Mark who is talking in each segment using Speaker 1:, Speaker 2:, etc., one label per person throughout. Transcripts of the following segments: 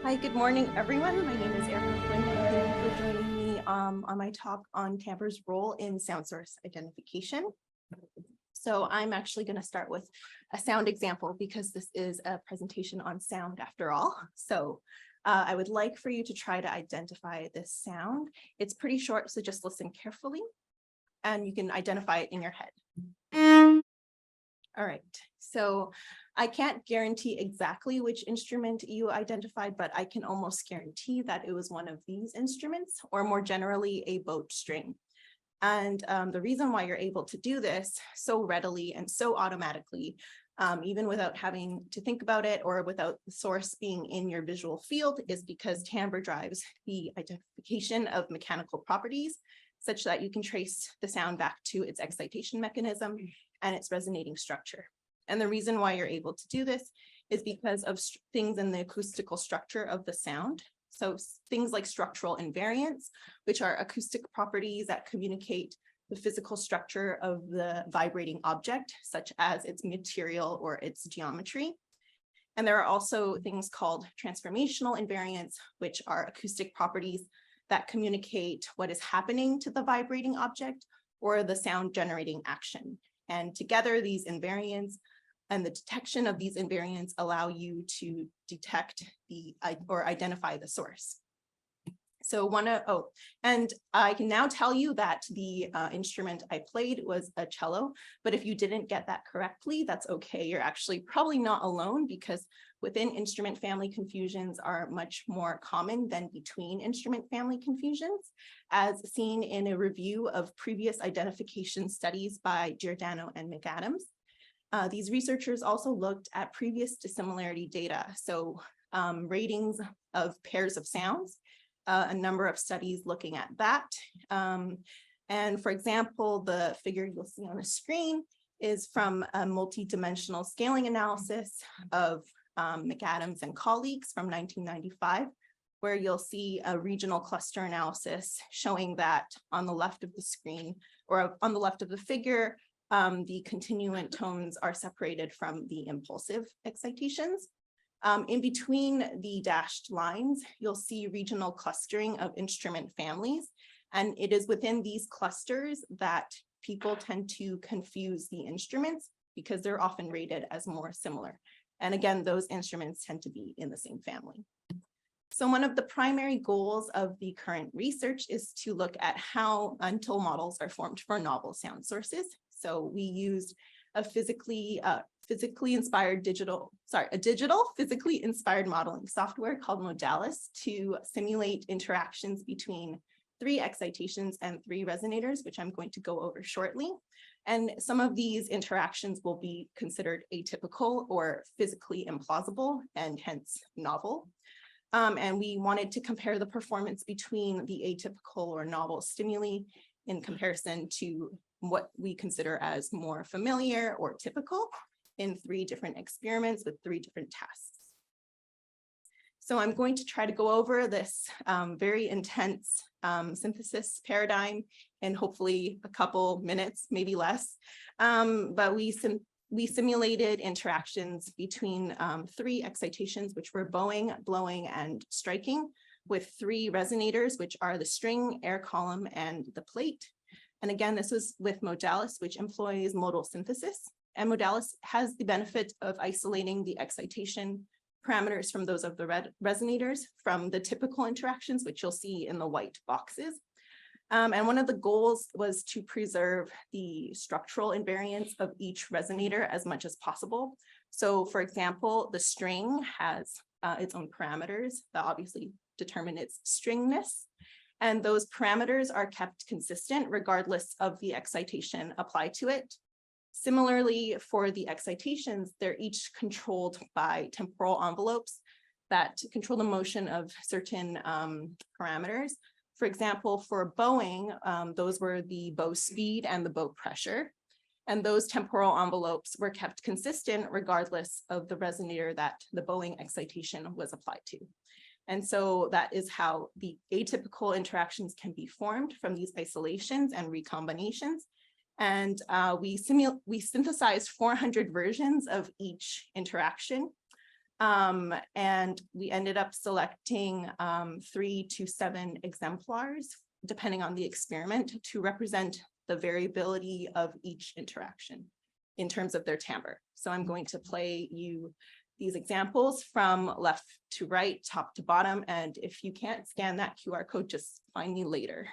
Speaker 1: Hi, good morning, everyone. My name is Huynh, and thank you for joining me on my talk on Timbre's role in sound source identification. So I'm actually going to start with a sound example because this is a presentation on sound after all. So I would like for you to try to identify this sound. It's pretty short, so just listen carefully, and you can identify it in your head. All right, so I can't guarantee exactly which instrument you identified, but I can almost guarantee that it was one of these instruments, or more generally, a boat string. And the reason why you're able to do this so readily and so automatically, even without having to think about it or without the source being in your visual field, is because timbre drives the identification of mechanical properties such that you can trace the sound back to its excitation mechanism and its resonating structure. And the reason why you're able to do this is because of things in the acoustical structure of the sound. So things like structural invariants, which are acoustic properties that communicate the physical structure of the vibrating object, such as its material or its geometry. And there are also things called transformational invariants, which are acoustic properties that communicate what is happening to the vibrating object or the sound generating action. And together, these invariants and the detection of these invariants allow you to detect or identify the source. So and I can now tell you that the instrument I played was a cello, but if you didn't get that correctly, that's okay. You're actually probably not alone, because within instrument family confusions are much more common than between instrument family confusions, as seen in a review of previous identification studies by Giordano and McAdams. These researchers also looked at previous dissimilarity data, so ratings of pairs of sounds, a number of studies looking at that. And for example, the figure you'll see on the screen is from a multi-dimensional scaling analysis of McAdams and colleagues from 1995, where you'll see a regional cluster analysis showing that on the left of the screen, or on the left of the figure, the continuant tones are separated from the impulsive excitations. In between the dashed lines, you'll see regional clustering of instrument families. And it is within these clusters that people tend to confuse the instruments because they're often rated as more similar. And again, those instruments tend to be in the same family. So one of the primary goals of the current research is to look at how mental models are formed for novel sound sources. So we used a digital physically inspired modeling software called Modalis to simulate interactions between 3 excitations and 3 resonators, which I'm going to go over shortly. And some of these interactions will be considered atypical or physically implausible, and hence novel. And we wanted to compare the performance between the atypical or novel stimuli in comparison to what we consider as more familiar or typical in 3 different experiments with 3 different tasks. So I'm going to try to go over this very intense synthesis paradigm in hopefully a couple minutes, maybe less. But we simulated interactions between 3 excitations, which were bowing, blowing, and striking, with 3 resonators, which are the string, air column, and the plate. And again, this was with Modalis, which employs modal synthesis. And Modalis has the benefit of isolating the excitation parameters from those of the resonators from the typical interactions, which you'll see in the white boxes. And one of the goals was to preserve the structural invariance of each resonator as much as possible. So for example, the string has its own parameters that obviously determine its stringness. And those parameters are kept consistent regardless of the excitation applied to it. Similarly, for the excitations, they're each controlled by temporal envelopes that control the motion of certain parameters. For example, for bowing, those were the bow speed and the bow pressure. And those temporal envelopes were kept consistent regardless of the resonator that the bowing excitation was applied to. And so that is how the atypical interactions can be formed from these isolations and recombinations. And we synthesized 400 versions of each interaction. And we ended up selecting 3 to 7 exemplars, depending on the experiment, to represent the variability of each interaction in terms of their timbre. So I'm going to play you these examples from left to right, top to bottom. And if you can't scan that QR code, just find me later.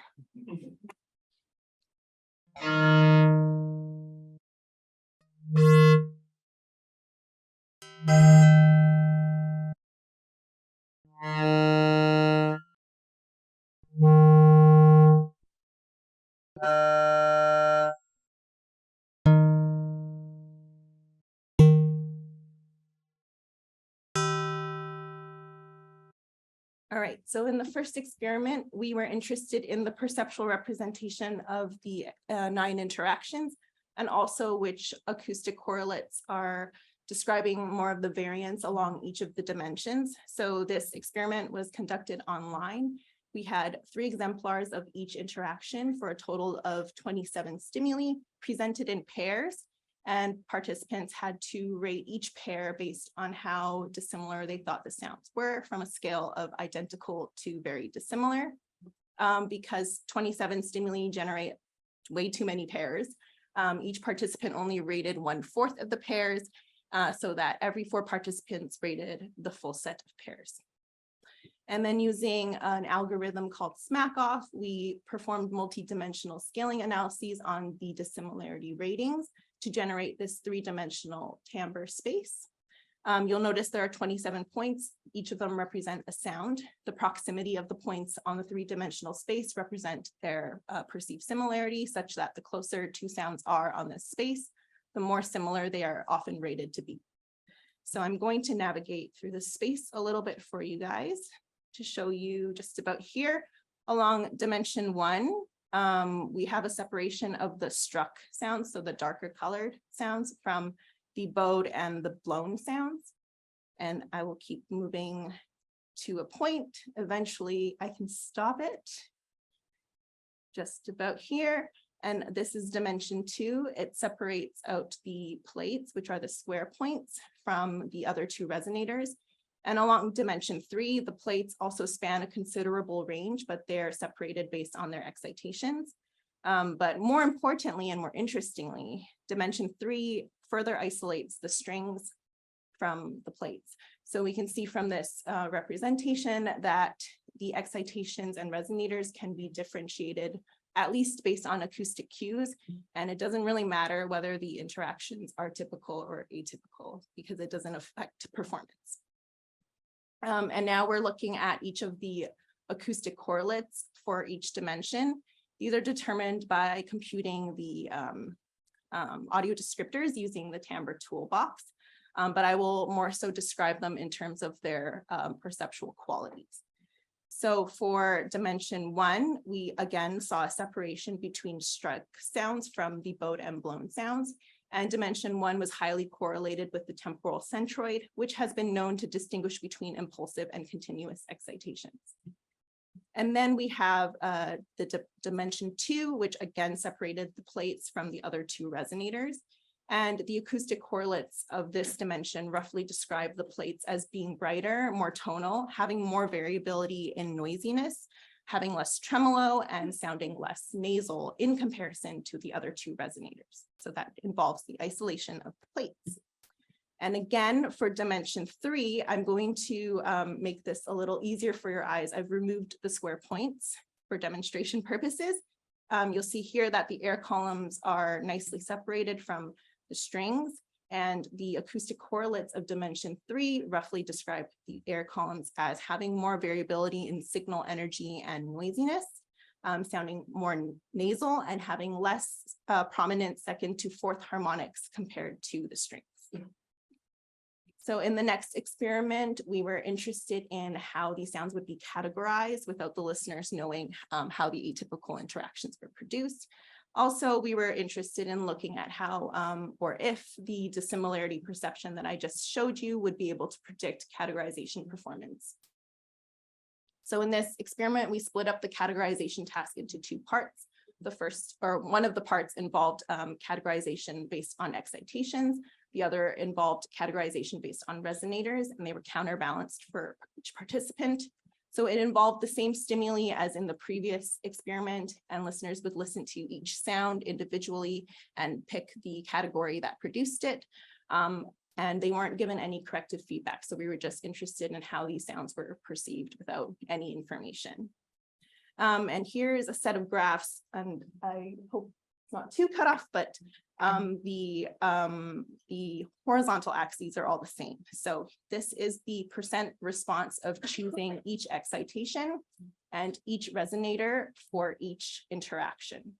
Speaker 1: All right, so in the first experiment, we were interested in the perceptual representation of the 9 interactions, and also which acoustic correlates are describing more of the variance along each of the dimensions. So this experiment was conducted online. We had 3 exemplars of each interaction for a total of 27 stimuli presented in pairs. And participants had to rate each pair based on how dissimilar they thought the sounds were, from a scale of identical to very dissimilar. Because 27 stimuli generate way too many pairs, each participant only rated 1/4 of the pairs, so that every 4 participants rated the full set of pairs. And then using an algorithm called SMACOFF, we performed multi-dimensional scaling analyses on the dissimilarity ratings to generate this 3-dimensional timbre space. You'll notice there are 27 points. Each of them represent a sound. The proximity of the points on the 3-dimensional space represent their perceived similarity, such that the closer 2 sounds are on this space, the more similar they are often rated to be. So I'm going to navigate through the space a little bit for you guys to show you just about here. Along dimension 1, we have a separation of the struck sounds, so the darker colored sounds, from the bowed and the blown sounds. And I will keep moving to a point. Eventually I can stop it just about here. And this is dimension 2. It separates out the plates, which are the square points, from the other 2 resonators. And along dimension 3, the plates also span a considerable range, but they're separated based on their excitations. But more importantly and more interestingly, dimension 3 further isolates the strings from the plates. So we can see from this representation that the excitations and resonators can be differentiated, at least based on acoustic cues. And it doesn't really matter whether the interactions are typical or atypical, because it doesn't affect performance. And now we're looking at each of the acoustic correlates for each dimension. These are determined by computing the audio descriptors using the timbre toolbox, but I will more so describe them in terms of their perceptual qualities. So for dimension 1, we again saw a separation between struck sounds from the bowed and blown sounds. And dimension 1 was highly correlated with the temporal centroid, which has been known to distinguish between impulsive and continuous excitations. And then we have the dimension 2, which again separated the plates from the other 2 resonators. And the acoustic correlates of this dimension roughly describe the plates as being brighter, more tonal, having more variability in noisiness, having less tremolo, and sounding less nasal in comparison to the other 2 resonators. So that involves the isolation of the plates. And again, for dimension 3, I'm going to make this a little easier for your eyes. I've removed the square points for demonstration purposes. You'll see here that the air columns are nicely separated from the strings, and the acoustic correlates of dimension 3 roughly describe the air columns as having more variability in signal energy and noisiness, sounding more nasal, and having less prominent 2nd to 4th harmonics compared to the strings. So in the next experiment, we were interested in how these sounds would be categorized without the listeners knowing how the atypical interactions were produced. Also, we were interested in looking at how or if the dissimilarity perception that I just showed you would be able to predict categorization performance. So in this experiment, we split up the categorization task into 2 parts. The first, or one of the parts, involved categorization based on excitations, The other involved categorization based on resonators, and they were counterbalanced for each participant. So it involved the same stimuli as in the previous experiment, and listeners would listen to each sound individually and pick the category that produced it. And they weren't given any corrective feedback. So we were just interested in how these sounds were perceived without any information. And here's a set of graphs, and I hope it's not too cut off, but the horizontal axes are all the same. So this is the percent response of choosing each excitation and each resonator for each interaction.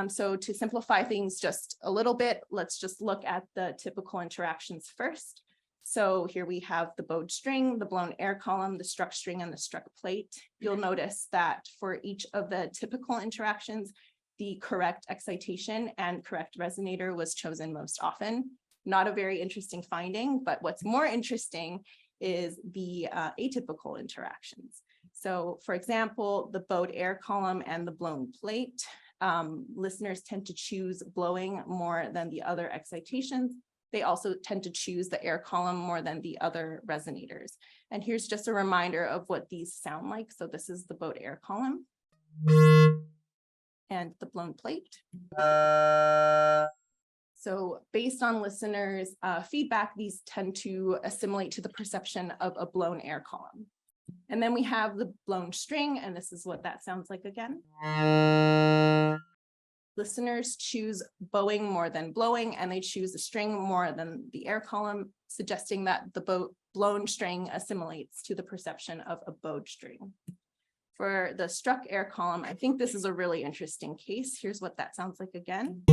Speaker 1: So to simplify things just a little bit, let's just look at the typical interactions first. So here we have the bowed string, the blown air column, the struck string, and the struck plate. You'll notice that for each of the typical interactions, the correct excitation and correct resonator was chosen most often. Not a very interesting finding, but what's more interesting is the atypical interactions. So for example, the bowed air column and the blown plate, listeners tend to choose blowing more than the other excitations. They also tend to choose the air column more than the other resonators. And here's just a reminder of what these sound like. So this is the bowed air column and the blown plate. So based on listeners' feedback, these tend to assimilate to the perception of a blown air column. And then we have the blown string, and this is what that sounds like again. Listeners choose bowing more than blowing, and they choose the string more than the air column, suggesting that the blown string assimilates to the perception of a bowed string. For the struck air column, I think this is a really interesting case. Here's what that sounds like again.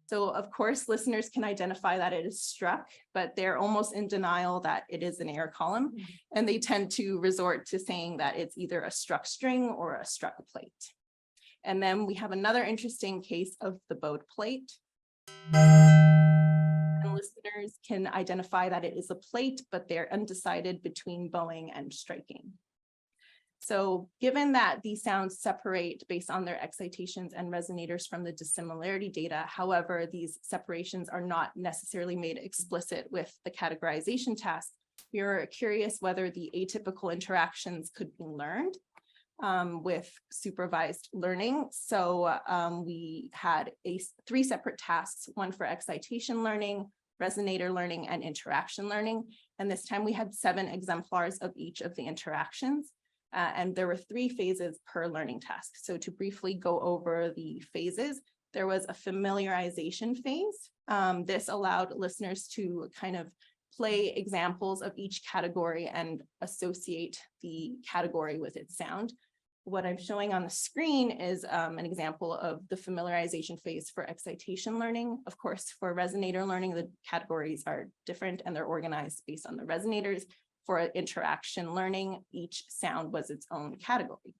Speaker 1: So of course, listeners can identify that it is struck, but they're almost in denial that it is an air column. And they tend to resort to saying that it's either a struck string or a struck plate. And then we have another interesting case of the bowed plate. And listeners can identify that it is a plate, but they're undecided between bowing and striking. So given that these sounds separate based on their excitations and resonators from the dissimilarity data, however, these separations are not necessarily made explicit with the categorization task, we are curious whether the atypical interactions could be learned with supervised learning. So we had three separate tasks, one for excitation learning, resonator learning, and interaction learning. And this time we had 7 exemplars of each of the interactions. And there were 3 phases per learning task. So to briefly go over the phases, there was a familiarization phase. This allowed listeners to kind of play examples of each category and associate the category with its sound. What I'm showing on the screen is an example of the familiarization phase for excitation learning. Of course, for resonator learning, the categories are different and they're organized based on the resonators. For interaction learning, each sound was its own category.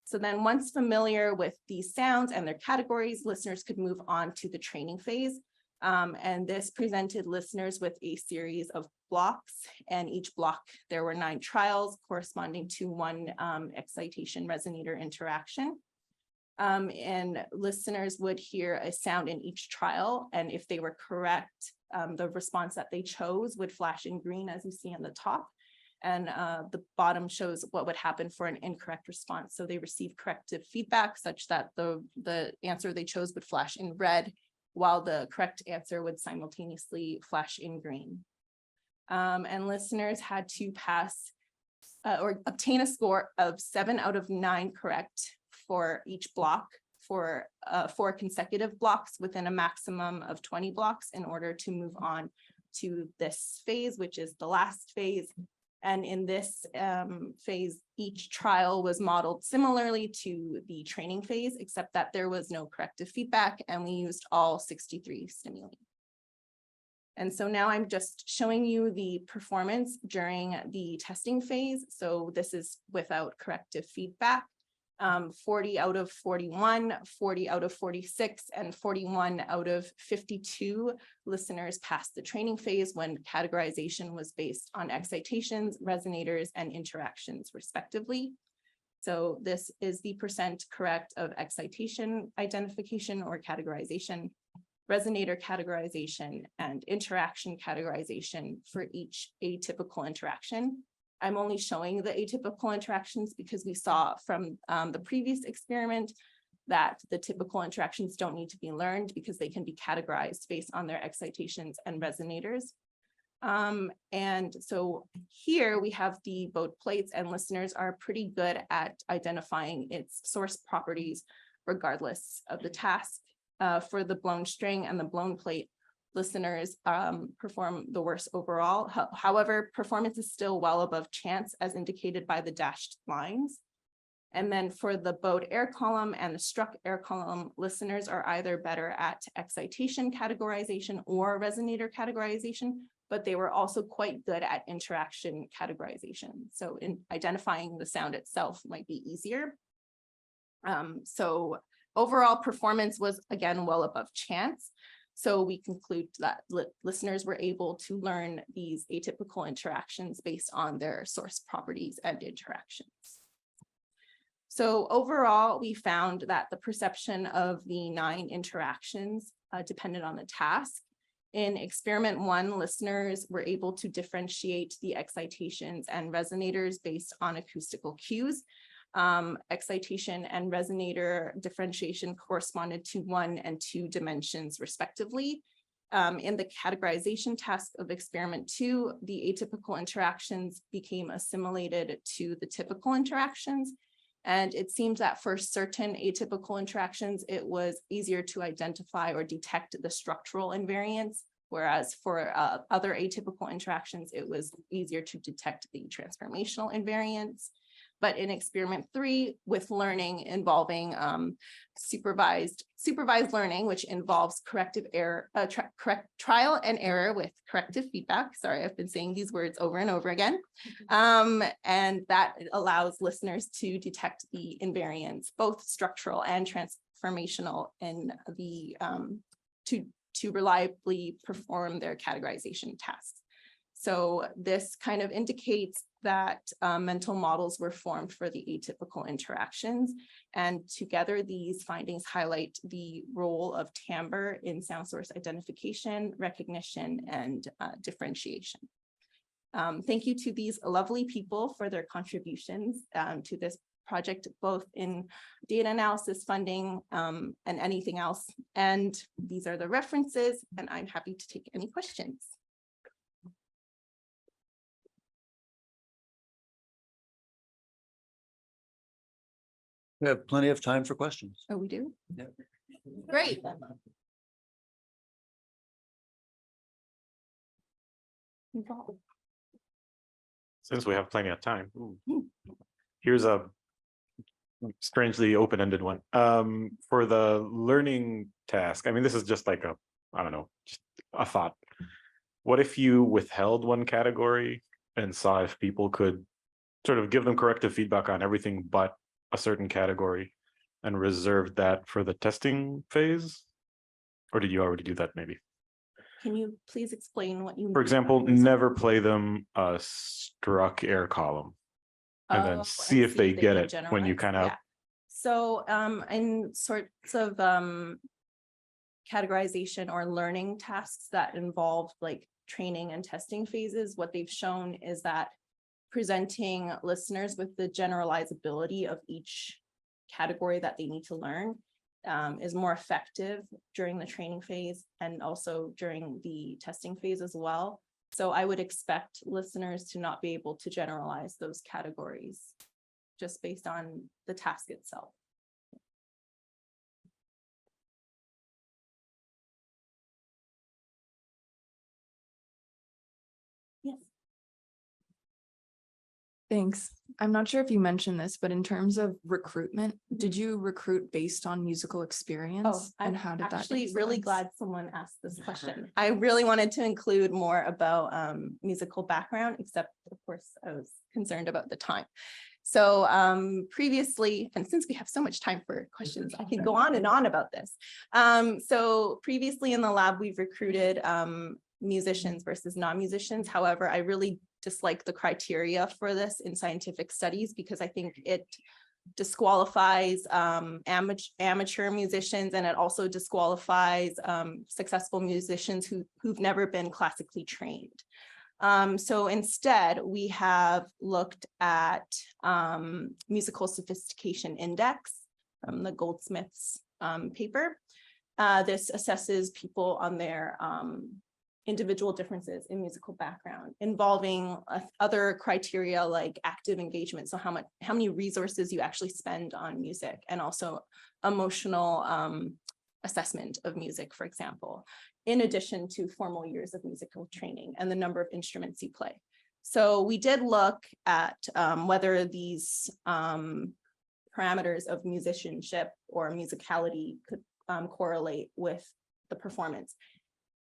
Speaker 1: So then once familiar with these sounds and their categories, listeners could move on to the training phase. And this presented listeners with a series of blocks, and each block, there were 9 trials corresponding to 1 excitation resonator interaction. And listeners would hear a sound in each trial, and if they were correct, the response that they chose would flash in green, as you see on the top. And the bottom shows what would happen for an incorrect response. So they received corrective feedback such that the answer they chose would flash in red, while the correct answer would simultaneously flash in green. And listeners had to pass or obtain a score of 7 out of 9 correct for each block for 4 consecutive blocks within a maximum of 20 blocks in order to move on to this phase, which is the last phase. And in this phase, each trial was modeled similarly to the training phase, except that there was no corrective feedback, and we used all 63 stimuli. And so now I'm just showing you the performance during the testing phase. So this is without corrective feedback. 40 out of 41, 40 out of 46, and 41 out of 52 listeners passed the training phase when categorization was based on excitations, resonators, and interactions, respectively. So this is the percent correct of excitation identification or categorization. resonator categorization, and interaction categorization for each atypical interaction. I'm only showing the atypical interactions because we saw from the previous experiment that the typical interactions don't need to be learned because they can be categorized based on their excitations and resonators. And so here we have the bowed plates, and listeners are pretty good at identifying its source properties regardless of the task. For the blown string and the blown plate, listeners perform the worst overall. However, performance is still well above chance as indicated by the dashed lines. And then for the bowed air column and the struck air column, listeners are either better at excitation categorization or resonator categorization, but they were also quite good at interaction categorization. So in identifying the sound itself might be easier. So overall performance was again well above chance. So we conclude that listeners were able to learn these atypical interactions based on their source properties and interactions. So overall, we found that the perception of the 9 interactions depended on the task. In experiment 1, listeners were able to differentiate the excitations and resonators based on acoustical cues. Excitation and resonator differentiation corresponded to 1 and 2 dimensions respectively. In the categorization task of experiment 2, the atypical interactions became assimilated to the typical interactions. And it seems that for certain atypical interactions, it was easier to identify or detect the structural invariance, whereas for other atypical interactions, it was easier to detect the transformational invariance. But in experiment 3, with learning involving supervised learning, which involves corrective error, trial and error with corrective feedback. Sorry, I've been saying these words over and over again. And that allows listeners to detect the invariance, both structural and transformational, in the to reliably perform their categorization tasks. So this kind of indicates that mental models were formed for the atypical interactions. And together, these findings highlight the role of timbre in sound source identification, recognition, and differentiation. Thank you to these lovely people for their contributions to this project, both in data analysis, funding, and anything else. And these are the references, and I'm happy to take any questions.
Speaker 2: We have plenty of time for questions.
Speaker 1: Oh, we do?
Speaker 2: Yeah.
Speaker 1: Great.
Speaker 3: Since we have plenty of time, here's a strangely open-ended one. For the learning task, I mean, this is just like a, I don't know, just a thought. What if you withheld one category and saw if people could sort of give them corrective feedback on everything but a certain category and reserved that for the testing phase? Or did you already do that maybe?
Speaker 1: Can you please explain what you mean?
Speaker 3: For example, never play them a struck air column and then see if they get it when you kind of.
Speaker 1: Yeah. So in sorts of categorization or learning tasks that involve like training and testing phases, what they've shown is that presenting listeners with the generalizability of each category that they need to learn is more effective during the training phase and also during the testing phase as well. So I would expect listeners to not be able to generalize those categories just based on the task itself. Yes.
Speaker 4: Thanks. I'm not sure if you mentioned this, but in terms of recruitment, did you recruit based on musical experience?
Speaker 1: Oh, I'm
Speaker 4: how did that
Speaker 1: actually really
Speaker 4: influence?
Speaker 1: glad someone asked this question. I really wanted to include more about musical background, except of course I was concerned about the time. So previously, and since we have so much time for questions, I can go on and on about this. So previously in the lab, we've recruited musicians versus non-musicians. However, I really dislike the criteria for this in scientific studies because I think it disqualifies amateur musicians, and it also disqualifies successful musicians who've never been classically trained. So instead, we have looked at musical sophistication index from the Goldsmith's paper. This assesses people on their individual differences in musical background, involving other criteria like active engagement. So how many resources you actually spend on music, and also emotional assessment of music, for example, in addition to formal years of musical training and the number of instruments you play. So we did look at whether these parameters of musicianship or musicality could correlate with the performance.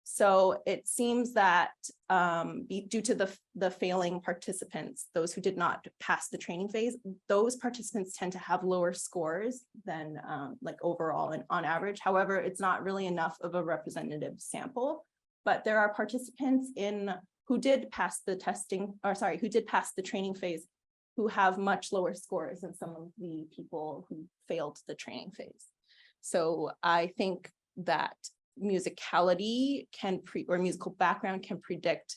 Speaker 1: So it seems that due to the failing participants, those who did not pass the training phase, those participants tend to have lower scores than like overall and on average. However, it's not really enough of a representative sample, but there are participants who did pass the training phase who have much lower scores than some of the people who failed the training phase. So I think that musicality or musical background can predict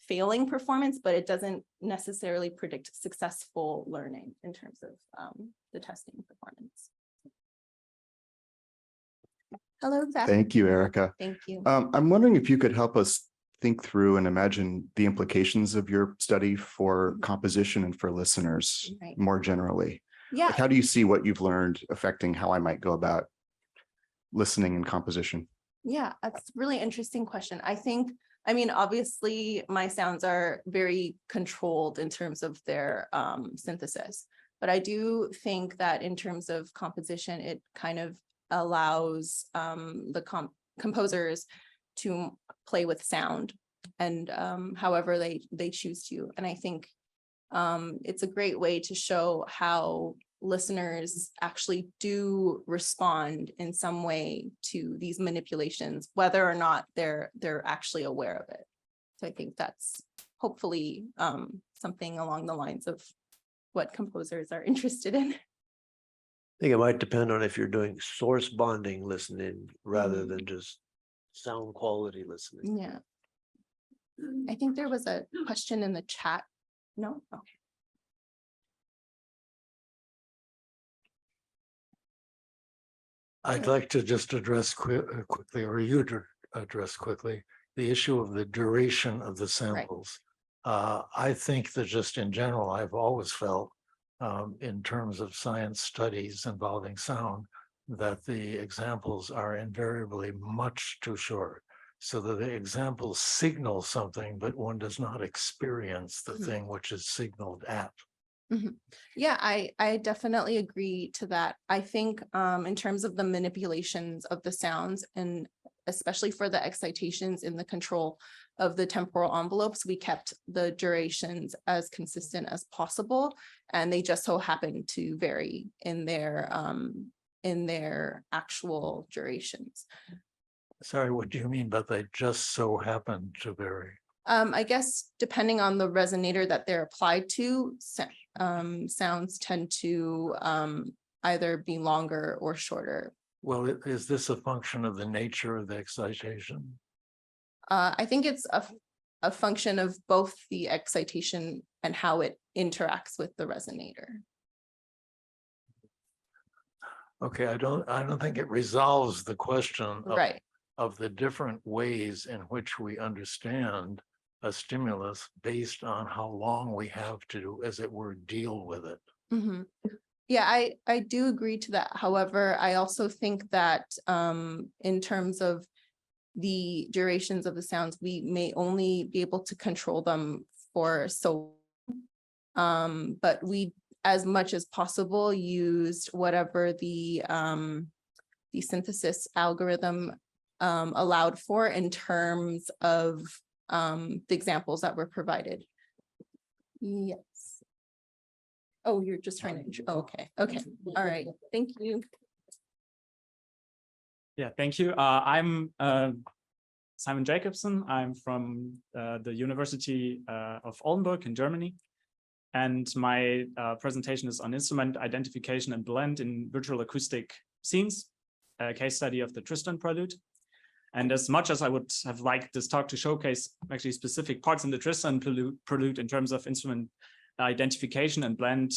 Speaker 1: failing performance, but it doesn't necessarily predict successful learning in terms of the testing performance. Hello, Zach.
Speaker 5: Thank you, Erica.
Speaker 1: Thank you.
Speaker 5: I'm wondering if you could help us think through and imagine the implications of your study for composition and for listeners more generally.
Speaker 1: Yeah.
Speaker 5: Like, how do you see what you've learned affecting how I might go about listening and composition?
Speaker 1: Yeah, that's a really interesting question. I mean, obviously my sounds are very controlled in terms of their synthesis, but I do think that in terms of composition, it kind of allows the composers to play with sound and however they choose to. And I think it's a great way to show how listeners actually do respond in some way to these manipulations, whether or not they're actually aware of it. So I think that's hopefully something along the lines of what composers are interested in.
Speaker 2: I think it might depend on if you're doing source bonding listening rather than just sound quality listening.
Speaker 1: Yeah. I think there was a question in the chat. No? Okay.
Speaker 6: I'd like to just address quickly, or you to address quickly, the issue of the duration of the samples. I think that just in general, I've always felt in terms of science studies involving sound, that the examples are invariably much too short. So that the examples signal something, but one does not experience the thing which is signaled at.
Speaker 1: Yeah, I definitely agree to that. I think in terms of the manipulations of the sounds, and especially for the excitations in the control of the temporal envelopes, we kept the durations as consistent as possible, and they just so happen to vary in their actual durations.
Speaker 6: Sorry, what do you mean by they just so happen to vary?
Speaker 1: I guess depending on the resonator that they're applied to, sounds tend to either be longer or shorter.
Speaker 6: Well, is this a function of the nature of the excitation?
Speaker 1: I think it's a function of both the excitation and how it interacts with the resonator.
Speaker 6: Okay, I don't think it resolves the question of the different ways in which we understand a stimulus based on how long we have to, as it were, deal with it.
Speaker 1: Yeah, I do agree to that. However, I also think that in terms of the durations of the sounds, we may only be able to control them for so long. But we, as much as possible, used whatever the synthesis algorithm allowed for in terms of the examples that were provided. Yes. Oh, you're just trying to, okay. All right, thank you.
Speaker 7: Yeah, thank you. I'm Simon Jacobsen. I'm from the University of Oldenburg in Germany. And my presentation is on instrument identification and blend in virtual acoustic scenes, a case study of the Tristan prelude. And as much as I would have liked this talk to showcase actually specific parts in the Tristan prelude in terms of instrument identification and blend,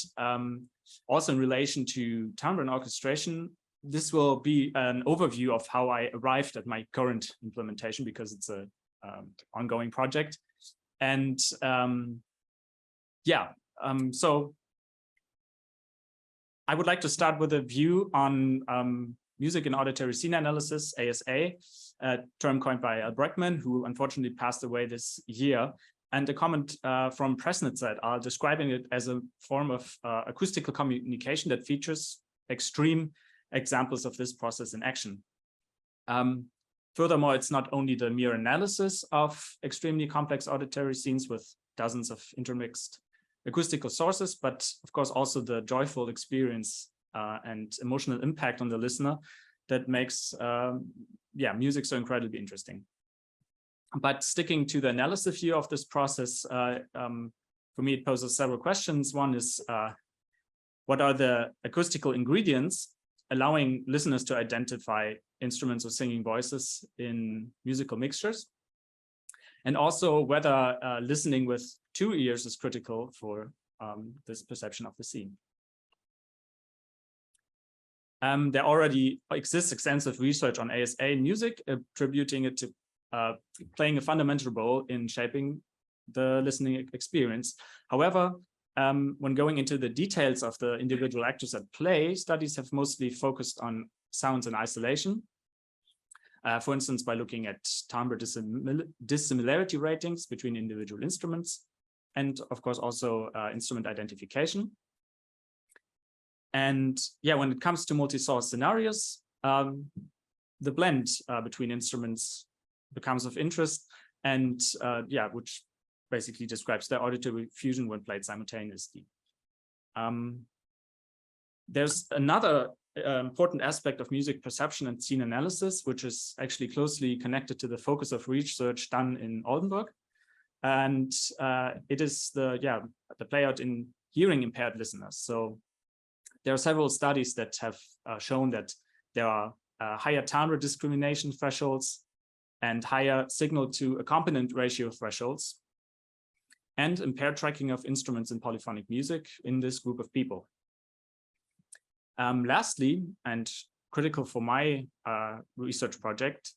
Speaker 7: also in relation to timbre and orchestration, this will be an overview of how I arrived at my current implementation, because it's a ongoing project. And so I would like to start with a view on music and auditory scene analysis, ASA, a term coined by Al Breckman, who unfortunately passed away this year. And a comment from Presnitz et al. Describing it as a form of acoustical communication that features extreme examples of this process in action. Furthermore, it's not only the mere analysis of extremely complex auditory scenes with dozens of intermixed acoustical sources, but of course also the joyful experience and emotional impact on the listener that makes music so incredibly interesting. But sticking to the analysis view of this process, for me, it poses several questions. One is, what are the acoustical ingredients allowing listeners to identify instruments or singing voices in musical mixtures? And also whether listening with 2 ears is critical for this perception of the scene. There already exists extensive research on ASA in music, attributing it to playing a fundamental role in shaping the listening experience. However, when going into the details of the individual actors at play, studies have mostly focused on sounds in isolation. For instance, by looking at timbre dissimilarity ratings between individual instruments, and of course also instrument identification. And yeah, when it comes to multi-source scenarios, the blend between instruments becomes of interest, and which basically describes the auditory fusion when played simultaneously. There's another important aspect of music perception and scene analysis, which is actually closely connected to the focus of research done in Oldenburg. And it is the playout in hearing impaired listeners. So there are several studies that have shown that there are higher timbre discrimination thresholds and higher signal to accompaniment ratio thresholds, and impaired tracking of instruments in polyphonic music in this group of people. Lastly, and critical for my research project,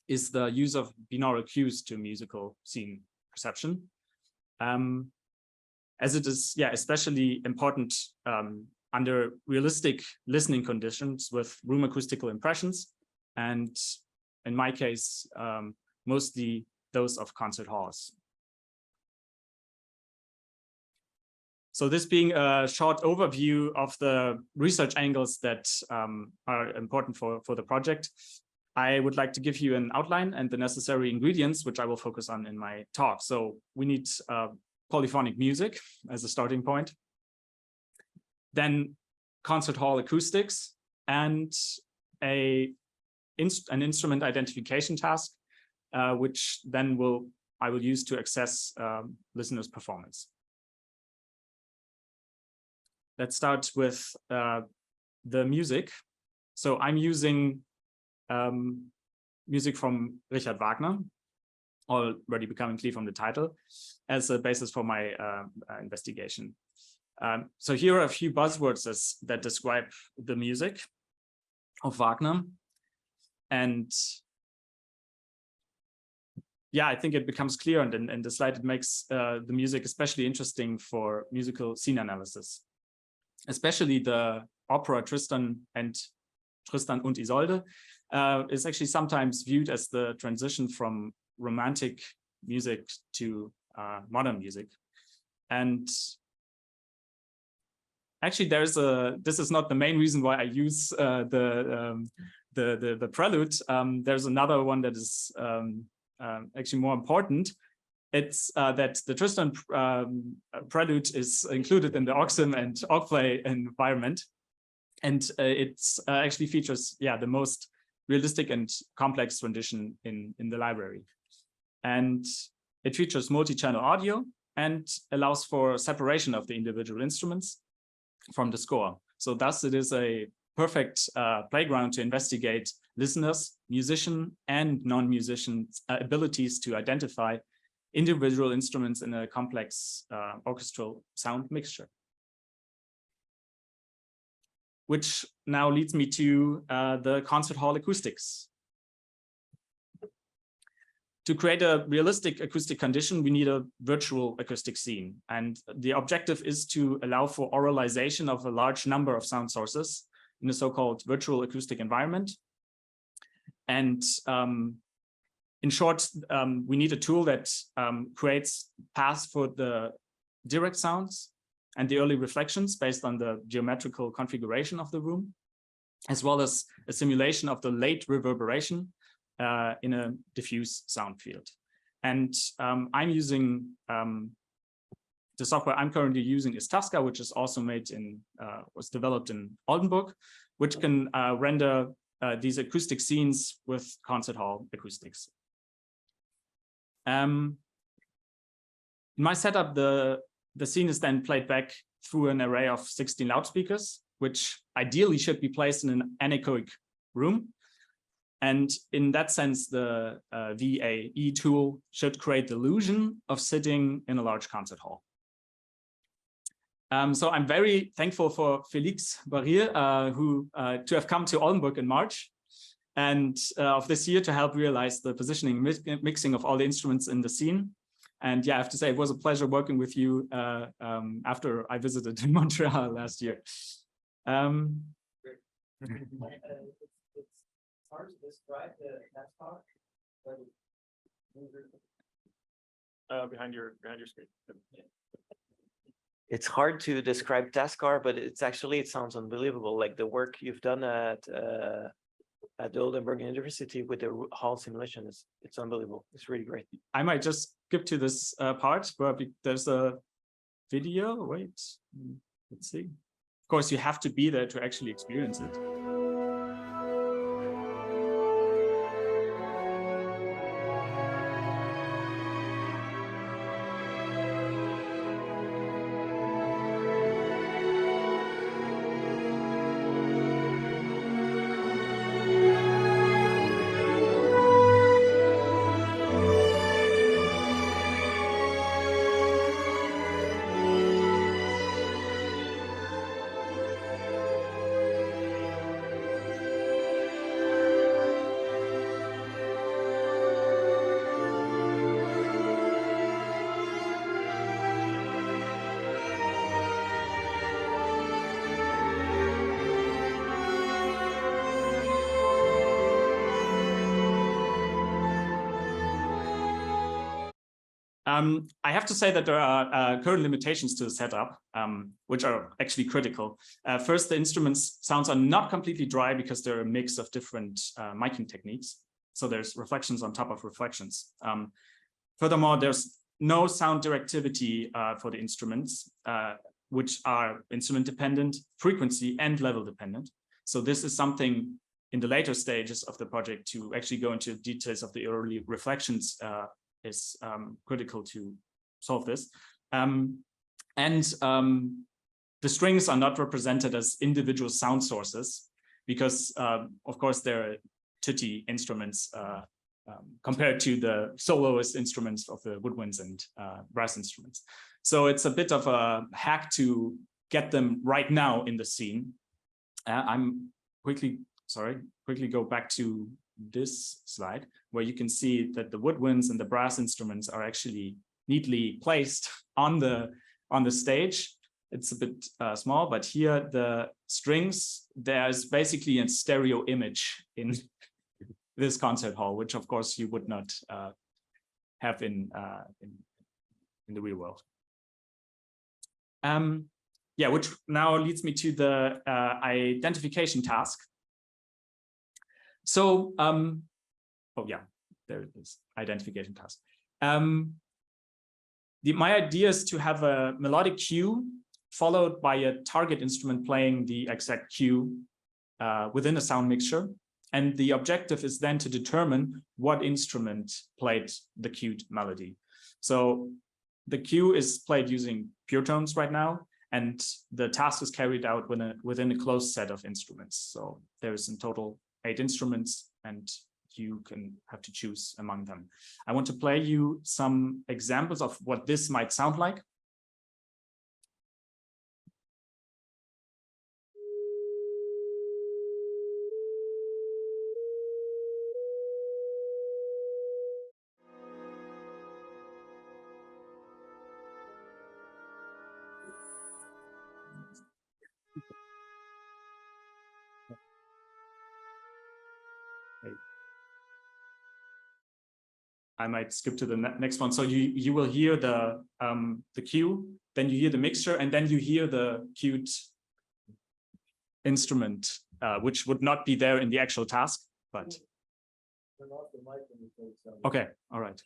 Speaker 7: is the use of binaural cues to musical scene perception, as it is especially important under realistic listening conditions with room acoustical impressions, and in my case, mostly those of concert halls. So this being a short overview of the research angles that are important for the project, I would like to give you an outline and the necessary ingredients, which I will focus on in my talk. So we need polyphonic music as a starting point, then concert hall acoustics, and an instrument identification task, which then I will use to assess listeners' performance. Let's start with the music. So I'm using music from Richard Wagner, already becoming clear from the title, as a basis for my investigation. So here are a few buzzwords that describe the music of Wagner. And yeah, I think it becomes clear, and in the slide it makes the music especially interesting for musical scene analysis. Especially the opera Tristan und Isolde is actually sometimes viewed as the transition from romantic music to modern music. And actually this is not the main reason why I use the prelude. There's another one that is actually more important. It's that the Tristan prelude is included in the Oxen and Ogplay environment. And it actually features, the most realistic and complex rendition in the library. And it features multi-channel audio and allows for separation of the individual instruments from the score. So thus it is a perfect playground to investigate listeners, musician and non-musician abilities to identify individual instruments in a complex orchestral sound mixture. Which now leads me to the concert hall acoustics. To create a realistic acoustic condition, we need a virtual acoustic scene. And the objective is to allow for oralization of a large number of sound sources in a so-called virtual acoustic environment. And in short, we need a tool that creates paths for the direct sounds and the early reflections based on the geometrical configuration of the room, as well as a simulation of the late reverberation in a diffuse sound field. And I'm using the software I'm currently using is Tasca, which is also made in was developed in Oldenburg, which can render these acoustic scenes with concert hall acoustics. In my setup, the scene is then played back through an array of 16 loudspeakers, which ideally should be placed in an anechoic room. And in that sense, the VAE tool should create the illusion of sitting in a large concert hall. So I'm very thankful for Felix Barrier, who to have come to Oldenburg in March and of this year to help realize the positioning mixing of all the instruments in the scene. And yeah, I have to say it was a pleasure working with you after I visited Montreal last year.
Speaker 8: It's hard to describe the taskbar, but
Speaker 3: behind your screen.
Speaker 9: It's hard to describe taskbar, but it sounds unbelievable. Like the work you've done at the Oldenburg University with the hall simulation it's unbelievable. It's really great.
Speaker 7: I might just skip to this part where there's a video. Wait, let's see. Of course, you have to be there to actually experience it. I have to say that there are current limitations to the setup, which are actually critical. First, the instruments' sounds are not completely dry because they're a mix of different miking techniques. So there's reflections on top of reflections. Furthermore, there's no sound directivity for the instruments, which are instrument dependent, frequency and level dependent. So this is something in the later stages of the project to actually go into details of the early reflections is critical to solve this. The strings are not represented as individual sound sources because, of course, they're tutti instruments compared to the soloist instruments of the woodwinds and brass instruments. So it's a bit of a hack to get them right now in the scene. I'm quickly go back to this slide where you can see that the woodwinds and the brass instruments are actually neatly placed on the stage. It's a bit small, but here the strings, there's basically a stereo image in this concert hall, which of course you would not have in the real world. Yeah, which now leads me to the identification task. So, oh yeah, there it is, identification task. My idea is to have a melodic cue followed by a target instrument playing the exact cue within a sound mixture. And the objective is then to determine what instrument played the cued melody. So the cue is played using pure tones right now, and the task is carried out within a closed set of instruments. So there's in total 8 instruments, and you can have to choose among them. I want to play you some examples of what this might sound like. I might skip to the next one. So you will hear the cue, then you hear the mixture, and then you hear the cued instrument, which would not be there in the actual task, but. Okay, all right.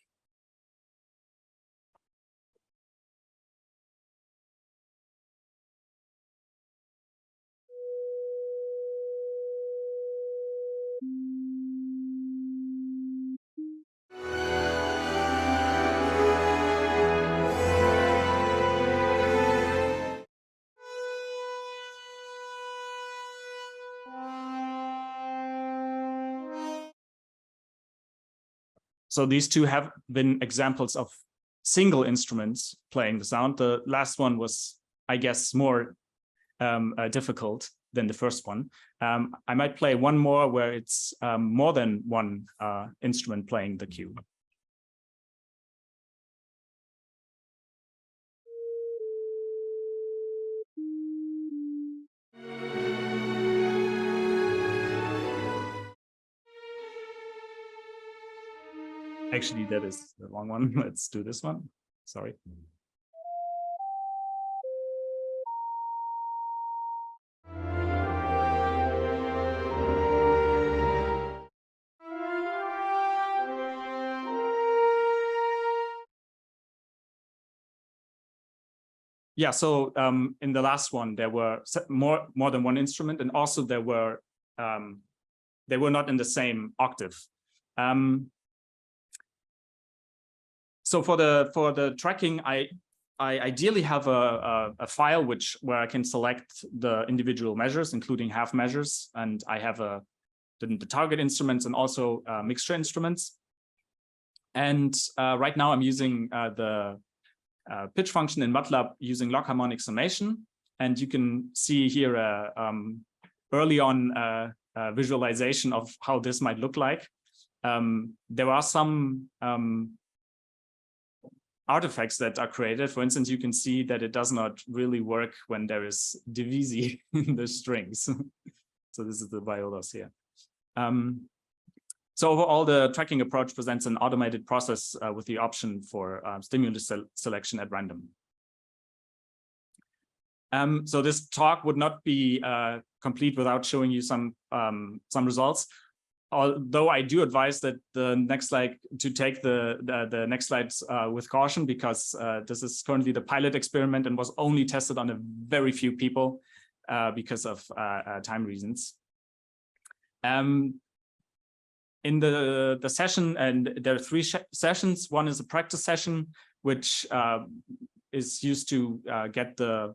Speaker 7: So these two have been examples of single instruments playing the sound. The last one was, I guess, more difficult than the first one. I might play one more where it's more than one instrument playing the cue. Actually, that is the wrong one. Let's do this one. Sorry. Yeah, so in the last one, there were more than one instrument, and also they were not in the same octave. So for the tracking, I ideally have a file where I can select the individual measures, including half measures, and I have the target instruments and also mixture instruments. And right now I'm using the pitch function in MATLAB using log harmonic summation, and you can see here early on visualization of how this might look like. There are some artifacts that are created. For instance, you can see that it does not really work when there is divisi in the strings. So this is the violas here. So overall, the tracking approach presents an automated process with the option for stimulus selection at random. So this talk would not be complete without showing you some results. Although I do advise that the next slide to take the next slides with caution, because this is currently the pilot experiment and was only tested on a very few people because of time reasons. In the session, and there are 3 sessions. One is a practice session, which is used to get the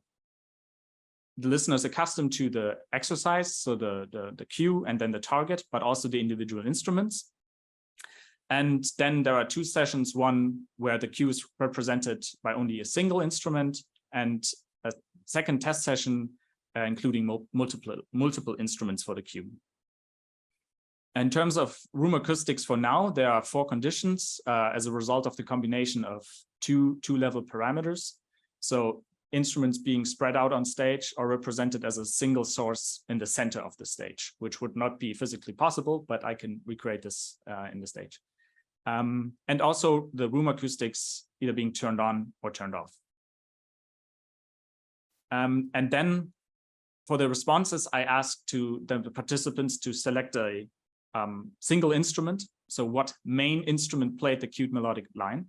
Speaker 7: listeners accustomed to the exercise, so the cue and then the target, but also the individual instruments. And then there are 2 sessions, one where the cue is represented by only a single instrument, and a second test session including multiple instruments for the cue. In terms of room acoustics for now, there are 4 conditions as a result of the combination of two-level parameters. So instruments being spread out on stage or represented as a single source in the center of the stage, which would not be physically possible, but I can recreate this in the stage. And also the room acoustics either being turned on or turned off. And then for the responses, I asked the participants to select a single instrument. So what main instrument played the cued melodic line?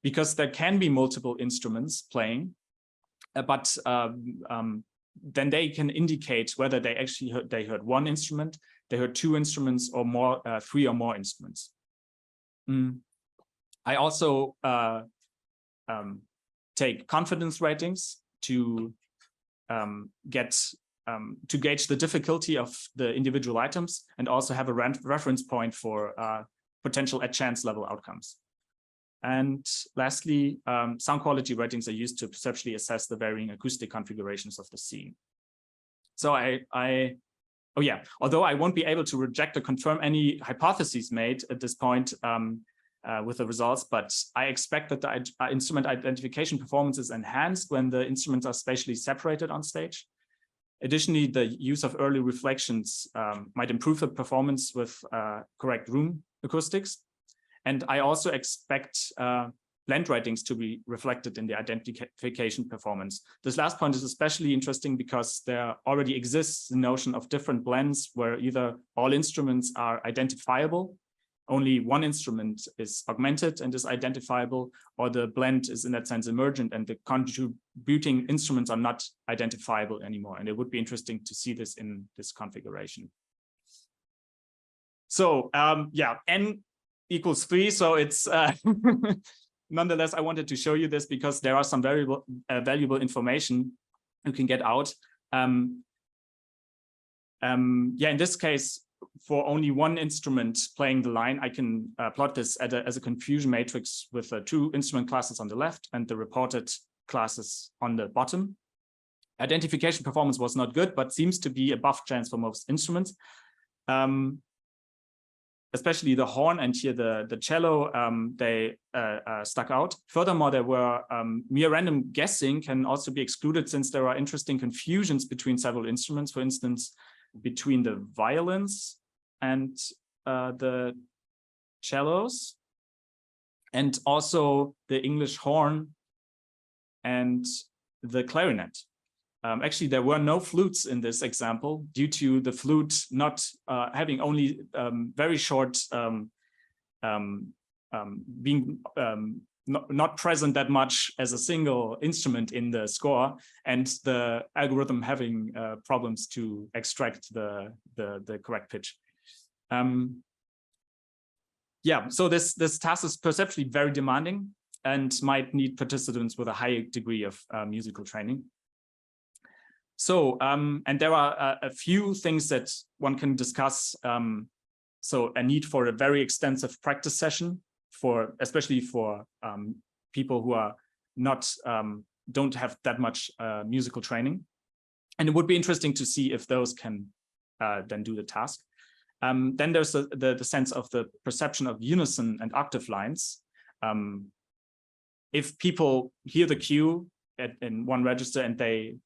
Speaker 7: Because there can be multiple instruments playing, but then they can indicate whether they actually heard one instrument, they heard 2 instruments, or more, 3 or more instruments. I also take confidence ratings to to gauge the difficulty of the individual items, and also have a reference point for potential at chance level outcomes. And lastly, sound quality ratings are used to perceptually assess the varying acoustic configurations of the scene. So oh yeah, although I won't be able to reject or confirm any hypotheses made at this point with the results, but I expect that the instrument identification performance is enhanced when the instruments are spatially separated on stage. Additionally, the use of early reflections might improve the performance with correct room acoustics. And I also expect blend ratings to be reflected in the identification performance. This last point is especially interesting because there already exists the notion of different blends where either all instruments are identifiable, only one instrument is augmented and is identifiable, or the blend is in that sense emergent and the contributing instruments are not identifiable anymore. And it would be interesting to see this in this configuration. So yeah, n equals 3. So it's nonetheless, I wanted to show you this because there are some very valuable information you can get out. Yeah, in this case, for only one instrument playing the line, I can plot this as a confusion matrix with 2 instrument classes on the left and the reported classes on the bottom. Identification performance was not good, but seems to be above chance for most instruments. Especially the horn and here the cello, they stuck out. Furthermore, there were mere random guessing can also be excluded since there are interesting confusions between several instruments. For instance, between the violins and the cellos, and also the English horn and the clarinet. Actually, there were no flutes in this example due to the flute not having only very short, being not present that much as a single instrument in the score, and the algorithm having problems to extract the correct pitch. Yeah, so this task is perceptually very demanding and might need participants with a high degree of musical training. So, and there are a few things that one can discuss. So a need for a very extensive practice session especially for people who are not, don't have that much musical training. And it would be interesting to see if those can then do the task. Then there's the sense of the perception of unison and octave lines. If people hear the cue in one register and they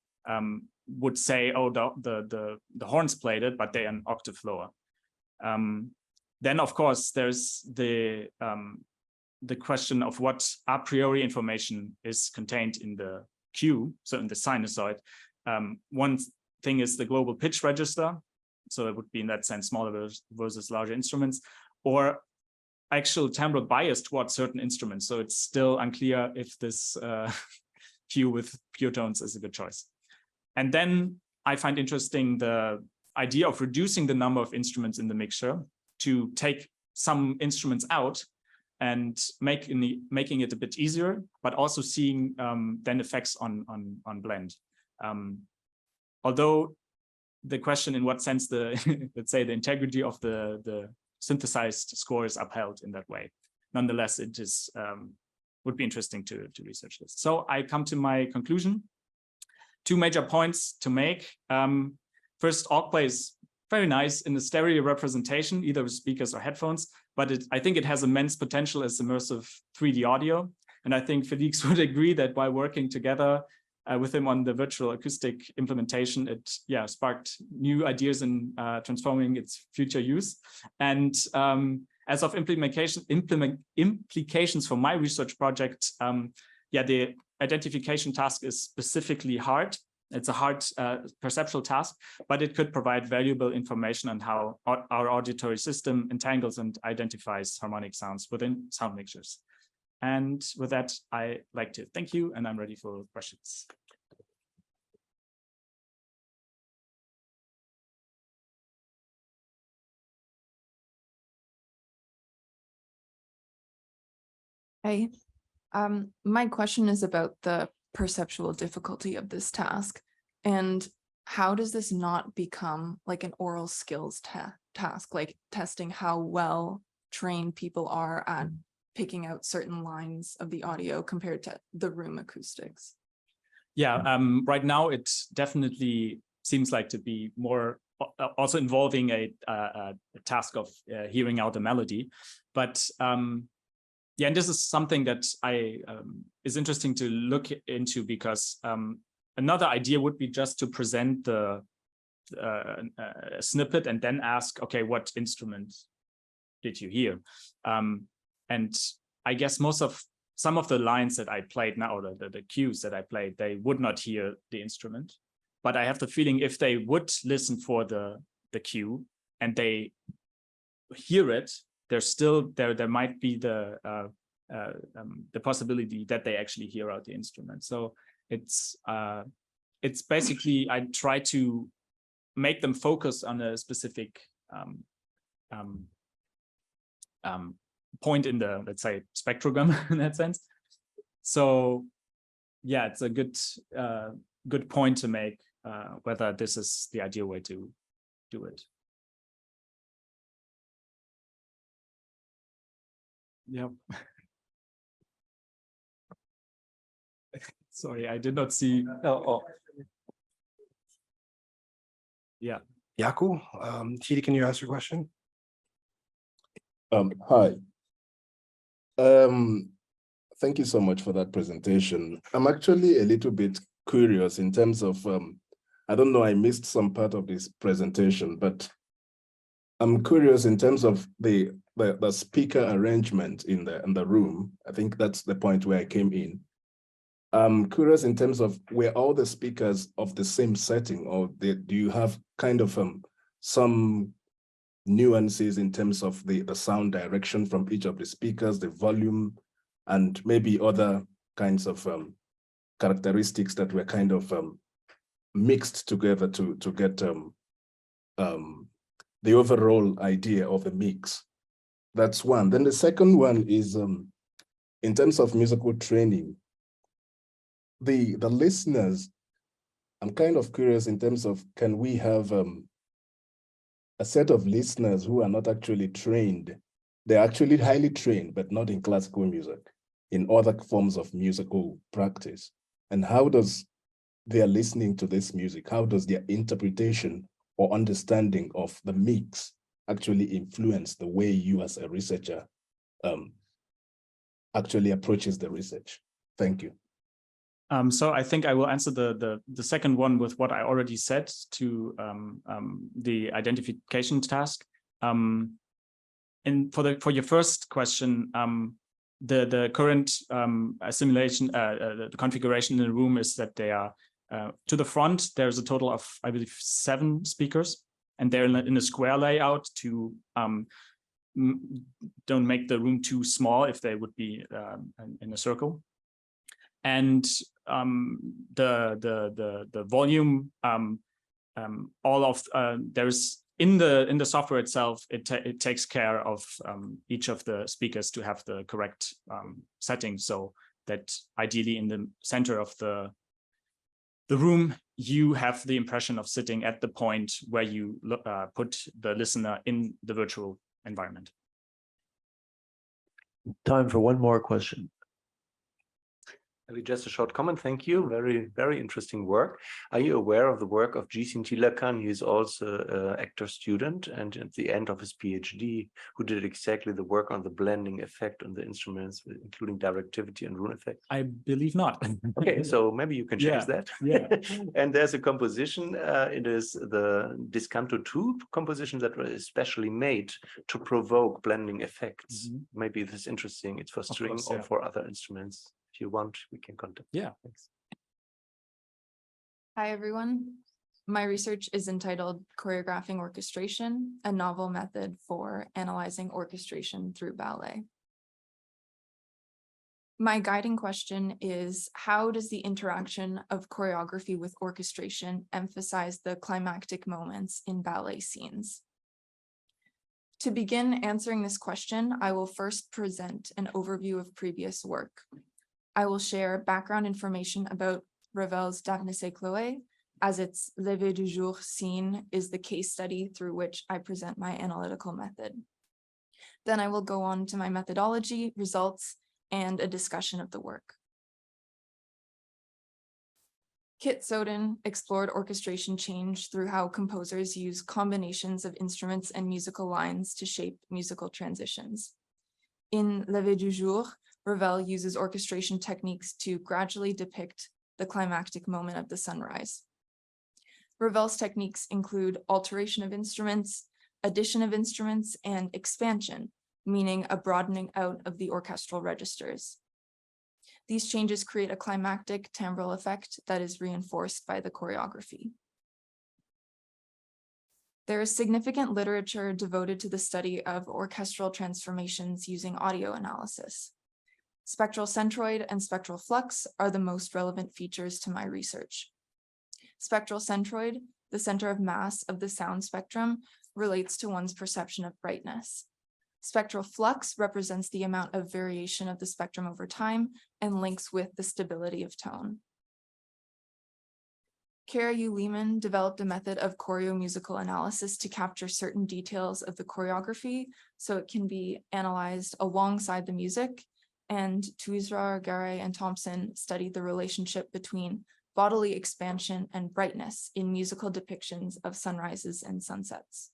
Speaker 7: would say, oh, the horns played it, but they are an octave lower. Then, of course, there's the question of what a priori information is contained in the cue, so in the sinusoid. One thing is the global pitch register. So it would be in that sense smaller versus larger instruments, or actual timbre bias towards certain instruments. So it's still unclear if this cue with pure tones is a good choice. And then I find interesting the idea of reducing the number of instruments in the mixture to take some instruments out and making it a bit easier, but also seeing then effects on blend. Although the question in what sense let's say the integrity of the synthesized score is upheld in that way. Nonetheless, it is would be interesting to research this. So I come to my conclusion. 2 major points to make. First, Orc is very nice in the stereo representation, either with speakers or headphones, but I think it has immense potential as immersive 3D audio. And I think Felix would agree that by working together with him on the virtual acoustic implementation, it sparked new ideas in transforming its future use. And as of implications for my research project, the identification task is specifically hard. It's a hard perceptual task, but it could provide valuable information on how our auditory system entangles and identifies harmonic sounds within sound mixtures. And with that, I like to thank you, and I'm ready for questions.
Speaker 4: Hi. My question is about the perceptual difficulty of this task. And how does this not become like an oral skills task, like testing how well trained people are at picking out certain lines of the audio compared to the room acoustics?
Speaker 7: Yeah, right now it definitely seems like to be more also involving a task of hearing out a melody. But yeah, and this is something that is interesting to look into, because another idea would be just to present the snippet and then ask, okay, what instrument did you hear? And I guess some of the lines that I played now, or the cues that I played, they would not hear the instrument. But I have the feeling if they would listen for the cue and they hear it, there's still there might be the possibility that they actually hear out the instrument. So it's basically, I try to make them focus on a specific point in the, let's say, spectrogram in that sense. So yeah, it's a good point to make, whether this is the ideal way to do it. Yeah. Sorry, I did not see. Oh. Yeah.
Speaker 10: Yaku, Chidi, can you ask your question?
Speaker 11: Hi. Thank you so much for that presentation. I'm actually a little bit curious in terms of, I don't know, I missed some part of this presentation, but I'm curious in terms of the speaker arrangement in the room. I think that's the point where I came in. I'm curious in terms of, were all the speakers of the same setting, or do you have kind of some nuances in terms of the sound direction from each of the speakers, the volume, and maybe other kinds of characteristics that were kind of mixed together to get the overall idea of the mix? That's one. Then the second one is in terms of musical training, the listeners, I'm kind of curious in terms of, can we have a set of listeners who are not actually trained? They're actually highly trained, but not in classical music, in other forms of musical practice. And how does their listening to this music, how does their interpretation or understanding of the mix actually influence the way you as a researcher actually approaches the research? Thank you.
Speaker 7: So I think I will answer the second one with what I already said to the identification task. And for your first question, the current assimilation, the configuration in the room is that they are to the front. There's a total of, I believe, 7 speakers, and they're in a square layout to don't make the room too small if they would be in a circle. And the volume, all of there's in the software itself, it takes care of each of the speakers to have the correct setting, so that ideally in the center of the room you have the impression of sitting at the point where you put the listener in the virtual environment.
Speaker 2: Time for one more question.
Speaker 12: Maybe just a short comment. Thank you. Very, very interesting work. Are you aware of the work of Linglan? He is also an actor student, and at the end of his PhD, who did exactly the work on the blending effect on the instruments, including directivity and rune effect?
Speaker 7: I believe not.
Speaker 12: Okay, so maybe you can change that.
Speaker 7: Yeah.
Speaker 12: And there's a composition. It is the Discanto 2 composition that was especially made to provoke blending effects.
Speaker 7: Mm-hmm.
Speaker 12: Maybe this is interesting. It's for string
Speaker 7: course,
Speaker 12: or
Speaker 7: yeah.
Speaker 12: for other instruments. If you want, we can contact.
Speaker 7: Yeah.
Speaker 12: Thanks.
Speaker 4: Hi, everyone. My research is entitled Choreographing Orchestration, a novel method for analyzing orchestration through ballet. My guiding question is, how does the interaction of choreography with orchestration emphasize the climactic moments in ballet scenes? To begin answering this question, I will first present an overview of previous work. I will share background information about Ravel's Daphnis et Chloé, as its Lever du Jour scene is the case study through which I present my analytical method. Then I will go on to my methodology, results, and a discussion of the work. Kit Soden explored orchestration change through how composers use combinations of instruments and musical lines to shape musical transitions. In Lever du Jour, Ravel uses orchestration techniques to gradually depict the climactic moment of the sunrise. Ravel's techniques include alteration of instruments, addition of instruments, and expansion, meaning a broadening out of the orchestral registers. These changes create a climactic timbral effect that is reinforced by the choreography. There is significant literature devoted to the study of orchestral transformations using audio analysis. Spectral centroid and spectral flux are the most relevant features to my research. Spectral centroid, the center of mass of the sound spectrum, relates to one's perception of brightness. Spectral flux represents the amount of variation of the spectrum over time and links with the stability of tone. Kara U. Lehman developed a method of choreomusical analysis to capture certain details of the choreography so it can be analyzed alongside the music, and Tuizrar, Garay, and Thompson studied the relationship between bodily expansion and brightness in musical depictions of sunrises and sunsets.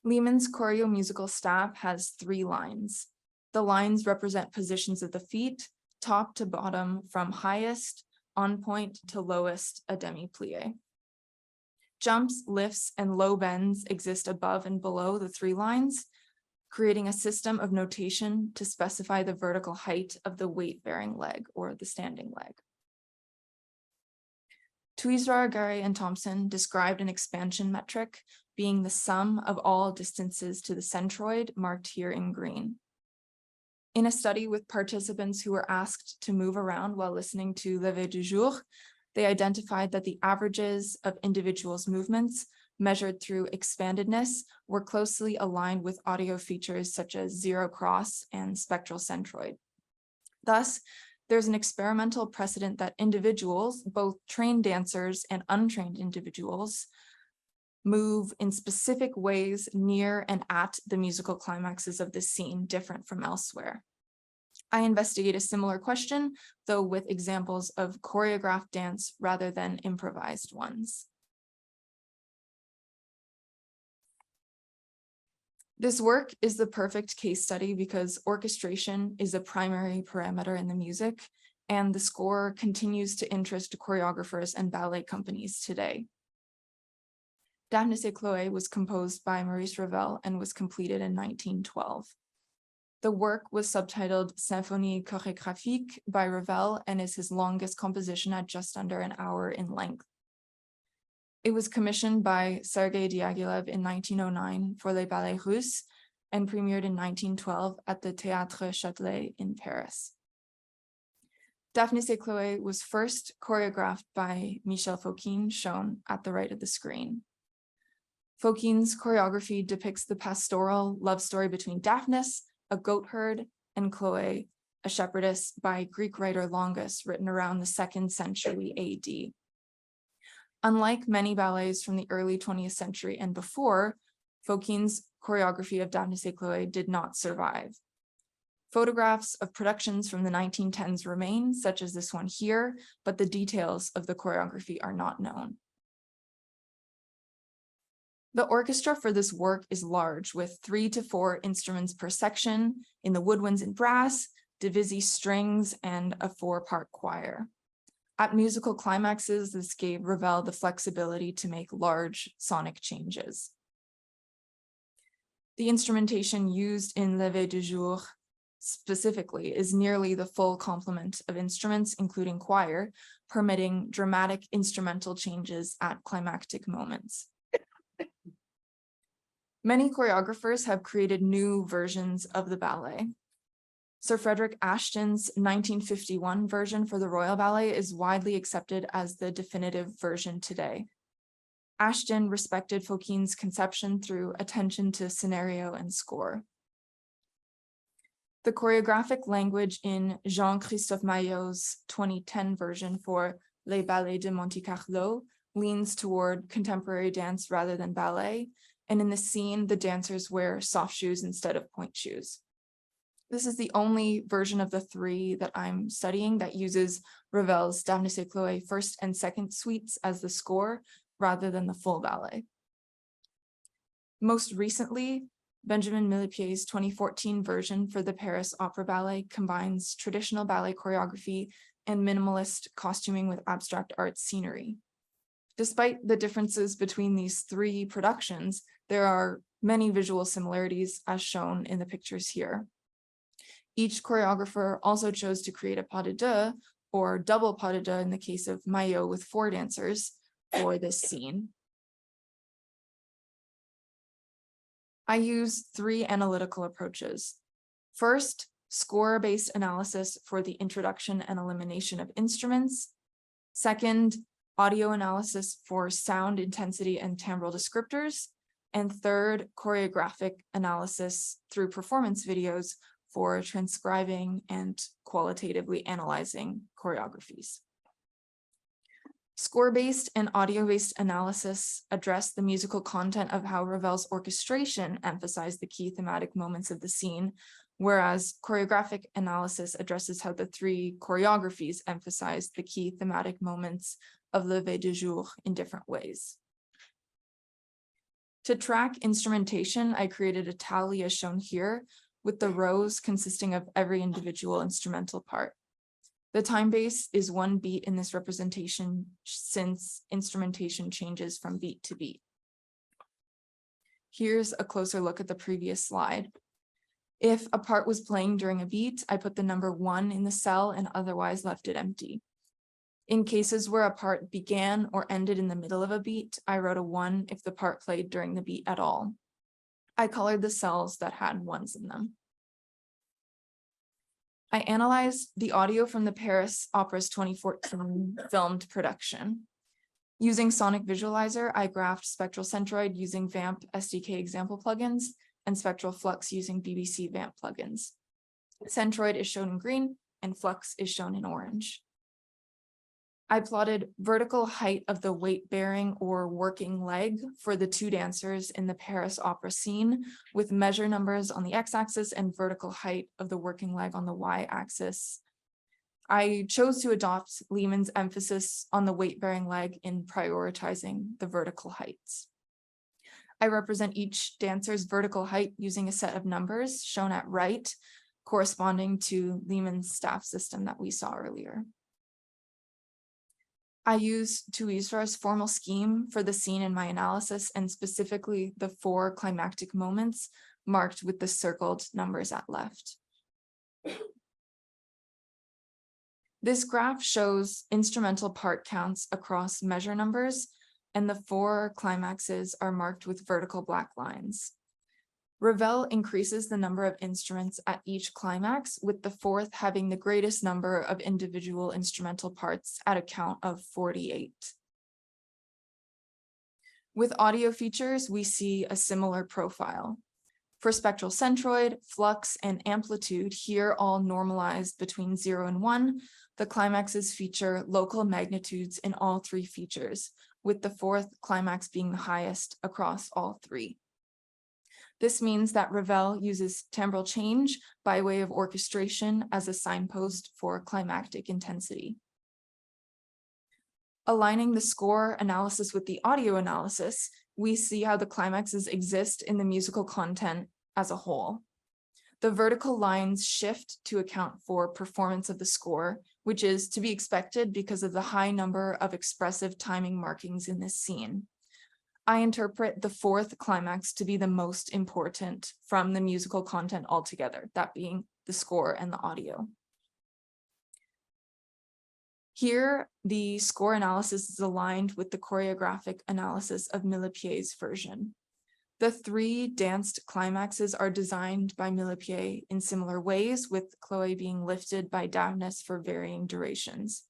Speaker 4: Lehman's choreomusical staff has 3 lines. The lines represent positions of the feet, top to bottom, from highest, on point, to lowest, a demi-plie. Jumps, lifts, and low bends exist above and below the 3 lines, creating a system of notation to specify the vertical height of the weight-bearing leg, or the standing leg. Tuizrar, Garay, and Thompson described an expansion metric being the sum of all distances to the centroid, marked here in green. In a study with participants who were asked to move around while listening to Lever du Jour, they identified that the averages of individuals' movements measured through expandedness were closely aligned with audio features such as zero cross and spectral centroid. Thus, there's an experimental precedent that individuals, both trained dancers and untrained individuals, move in specific ways near and at the musical climaxes of the scene, different from elsewhere. I investigate a similar question, though with examples of choreographed dance rather than improvised ones. This work is the perfect case study because orchestration is a primary parameter in the music, and the score continues to interest choreographers and ballet companies today. Daphnis et Chloé was composed by Maurice Ravel and was completed in 1912. The work was subtitled Symphonie chorégraphique by Ravel and is his longest composition at just under an hour in length. It was commissioned by Sergei Diaghilev in 1909 for Les Ballets Russes and premiered in 1912 at the Théâtre Châtelet in Paris. Daphnis et Chloé was first choreographed by Michel Fokine, shown at the right of the screen. Fokine's choreography depicts the pastoral love story between Daphnis, a goat herd, and Chloé, a shepherdess, by Greek writer Longus, written around the 2nd century AD. Unlike many ballets from the early 20th century and before, Fokine's choreography of Daphnis et Chloé did not survive. Photographs of productions from the 1910s remain, such as this one here, but the details of the choreography are not known. The orchestra for this work is large, with 3 to 4 instruments per section, in the woodwinds and brass, divisi strings, and a 4-part choir. At musical climaxes, this gave Ravel the flexibility to make large sonic changes. The instrumentation used in Lever du Jour specifically is nearly the full complement of instruments, including choir, permitting dramatic instrumental changes at climactic moments. Many choreographers have created new versions of the ballet. Sir Frederick Ashton's 1951 version for the Royal Ballet is widely accepted as the definitive version today. Ashton respected Fokine's conception through attention to scenario and score. The choreographic language in Jean-Christophe Maillot's 2010 version for Les Ballets de Monte Carlo leans toward contemporary dance rather than ballet, and in the scene, the dancers wear soft shoes instead of point shoes. This is the only version of the three that I'm studying that uses Ravel's Daphnis et Chloé first and second suites as the score rather than the full ballet. Most recently, Benjamin Millepier's 2014 version for the Paris Opera Ballet combines traditional ballet choreography and minimalist costuming with abstract art scenery. Despite the differences between these three productions, there are many visual similarities as shown in the pictures here. Each choreographer also chose to create a pas de deux, or double pas de deux in the case of Maillot with 4 dancers for this scene. I use 3 analytical approaches. First, score-based analysis for the introduction and elimination of instruments. Second, audio analysis for sound intensity and timbral descriptors. And third, choreographic analysis through performance videos for transcribing and qualitatively analyzing choreographies. Score-based and audio-based analysis address the musical content of how Ravel's orchestration emphasized the key thematic moments of the scene, whereas choreographic analysis addresses how the 3 choreographies emphasize the key thematic moments of Lever de Jour in different ways. To track instrumentation, I created a tally as shown here, with the rows consisting of every individual instrumental part. The time base is 1 beat in this representation since instrumentation changes from beat to beat. Here's a closer look at the previous slide. If a part was playing during a beat, I put the number 1 in the cell and otherwise left it empty. In cases where a part began or ended in the middle of a beat, I wrote a 1 if the part played during the beat at all. I colored the cells that had 1s in them. I analyzed the audio from the Paris Opera's 2014 filmed production. Using Sonic Visualizer, I graphed Spectral Centroid using VAMP SDK example plugins and Spectral Flux using BBC VAMP plugins. Centroid is shown in green and Flux is shown in orange. I plotted vertical height of the weight-bearing or working leg for the 2 dancers in the Paris Opera scene with measure numbers on the x-axis and vertical height of the working leg on the y-axis. I chose to adopt Lehmann's emphasis on the weight-bearing leg in prioritizing the vertical heights. I represent each dancer's vertical height using a set of numbers shown at right, corresponding to Lehmann's staff system that we saw earlier. I use Tuisra's formal scheme for the scene in my analysis, and specifically the 4 climactic moments marked with the circled numbers at left. This graph shows instrumental part counts across measure numbers, and the 4 climaxes are marked with vertical black lines. Ravel increases the number of instruments at each climax, with the 4th having the greatest number of individual instrumental parts at a count of 48. With audio features, we see a similar profile. For Spectral Centroid, Flux, and Amplitude, here all normalized between 0 and 1, the climaxes feature local magnitudes in all 3 features, with the 4th climax being the highest across all 3. This means that Ravel uses timbral change by way of orchestration as a signpost for climactic intensity. Aligning the score analysis with the audio analysis, we see how the climaxes exist in the musical content as a whole. The vertical lines shift to account for performance of the score, which is to be expected because of the high number of expressive timing markings in this scene. I interpret the 4th climax to be the most important from the musical content altogether, that being the score and the audio. Here, the score analysis is aligned with the choreographic analysis of Millepier's version. The 3 danced climaxes are designed by Millepied in similar ways, with Chloe being lifted by Daphnis for varying durations.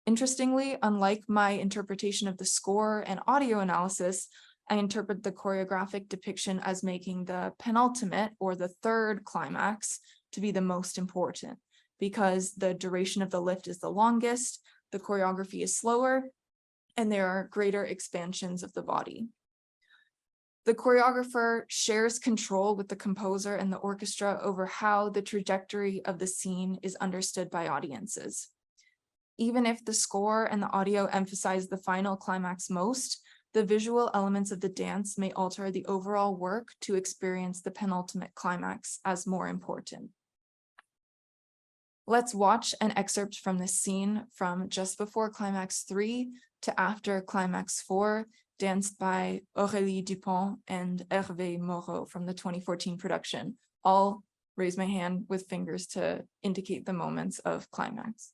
Speaker 4: Interestingly, unlike my interpretation of the score and audio analysis, I interpret the choreographic depiction as making the penultimate or the 3rd climax to be the most important because the duration of the lift is the longest, the choreography is slower, and there are greater expansions of the body. The choreographer shares control with the composer and the orchestra over how the trajectory of the scene is understood by audiences. Even if the score and the audio emphasize the final climax most, the visual elements of the dance may alter the overall work to experience the penultimate climax as more important. Let's watch an excerpt from this scene from just before climax 3 to after climax 4, danced by Aurélie Dupont and Hervé Moreau from the 2014 production. I'll raise my hand with fingers to indicate the moments of climax.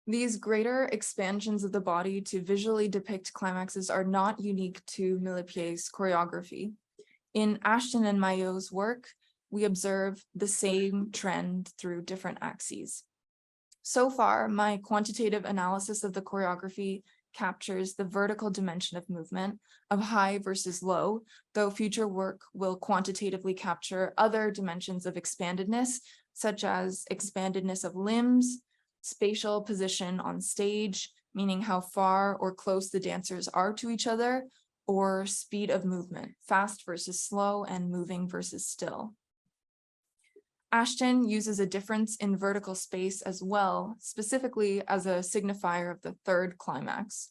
Speaker 4: These greater expansions of the body to visually depict climaxes are not unique to Millipier's choreography. In Ashton and Maillot's work, we observe the same trend through different axes. So far, my quantitative analysis of the choreography captures the vertical dimension of movement of high versus low, though future work will quantitatively capture other dimensions of expandedness, such as expandedness of limbs, spatial position on stage, meaning how far or close the dancers are to each other, or speed of movement, fast versus slow and moving versus still. Ashton uses a difference in vertical space as well, specifically as a signifier of the third climax,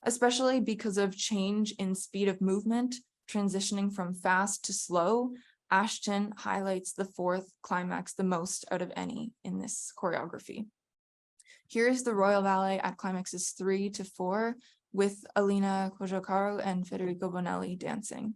Speaker 4: especially because of change in speed of movement, transitioning from fast to slow. Ashton highlights the fourth climax the most out of any in this choreography. Here's the Royal Ballet at climaxes 3 to 4 with Alina Kojokaro and Federico Bonelli dancing.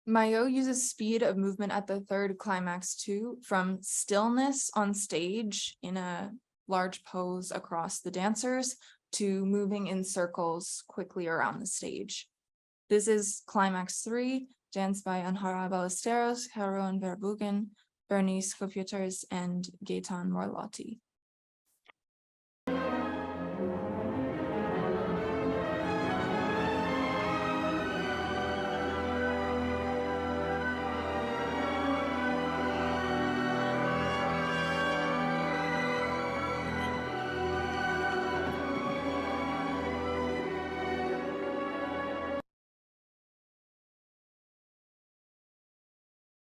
Speaker 4: Mayo uses speed of movement at the third climax too, from stillness on stage in a large pose across the dancers to moving in circles quickly around the stage. This is climax 3, danced by Anhara Ballesteros, Heroin Verbugen, Bernice Computers, and Gaetan Morlotti.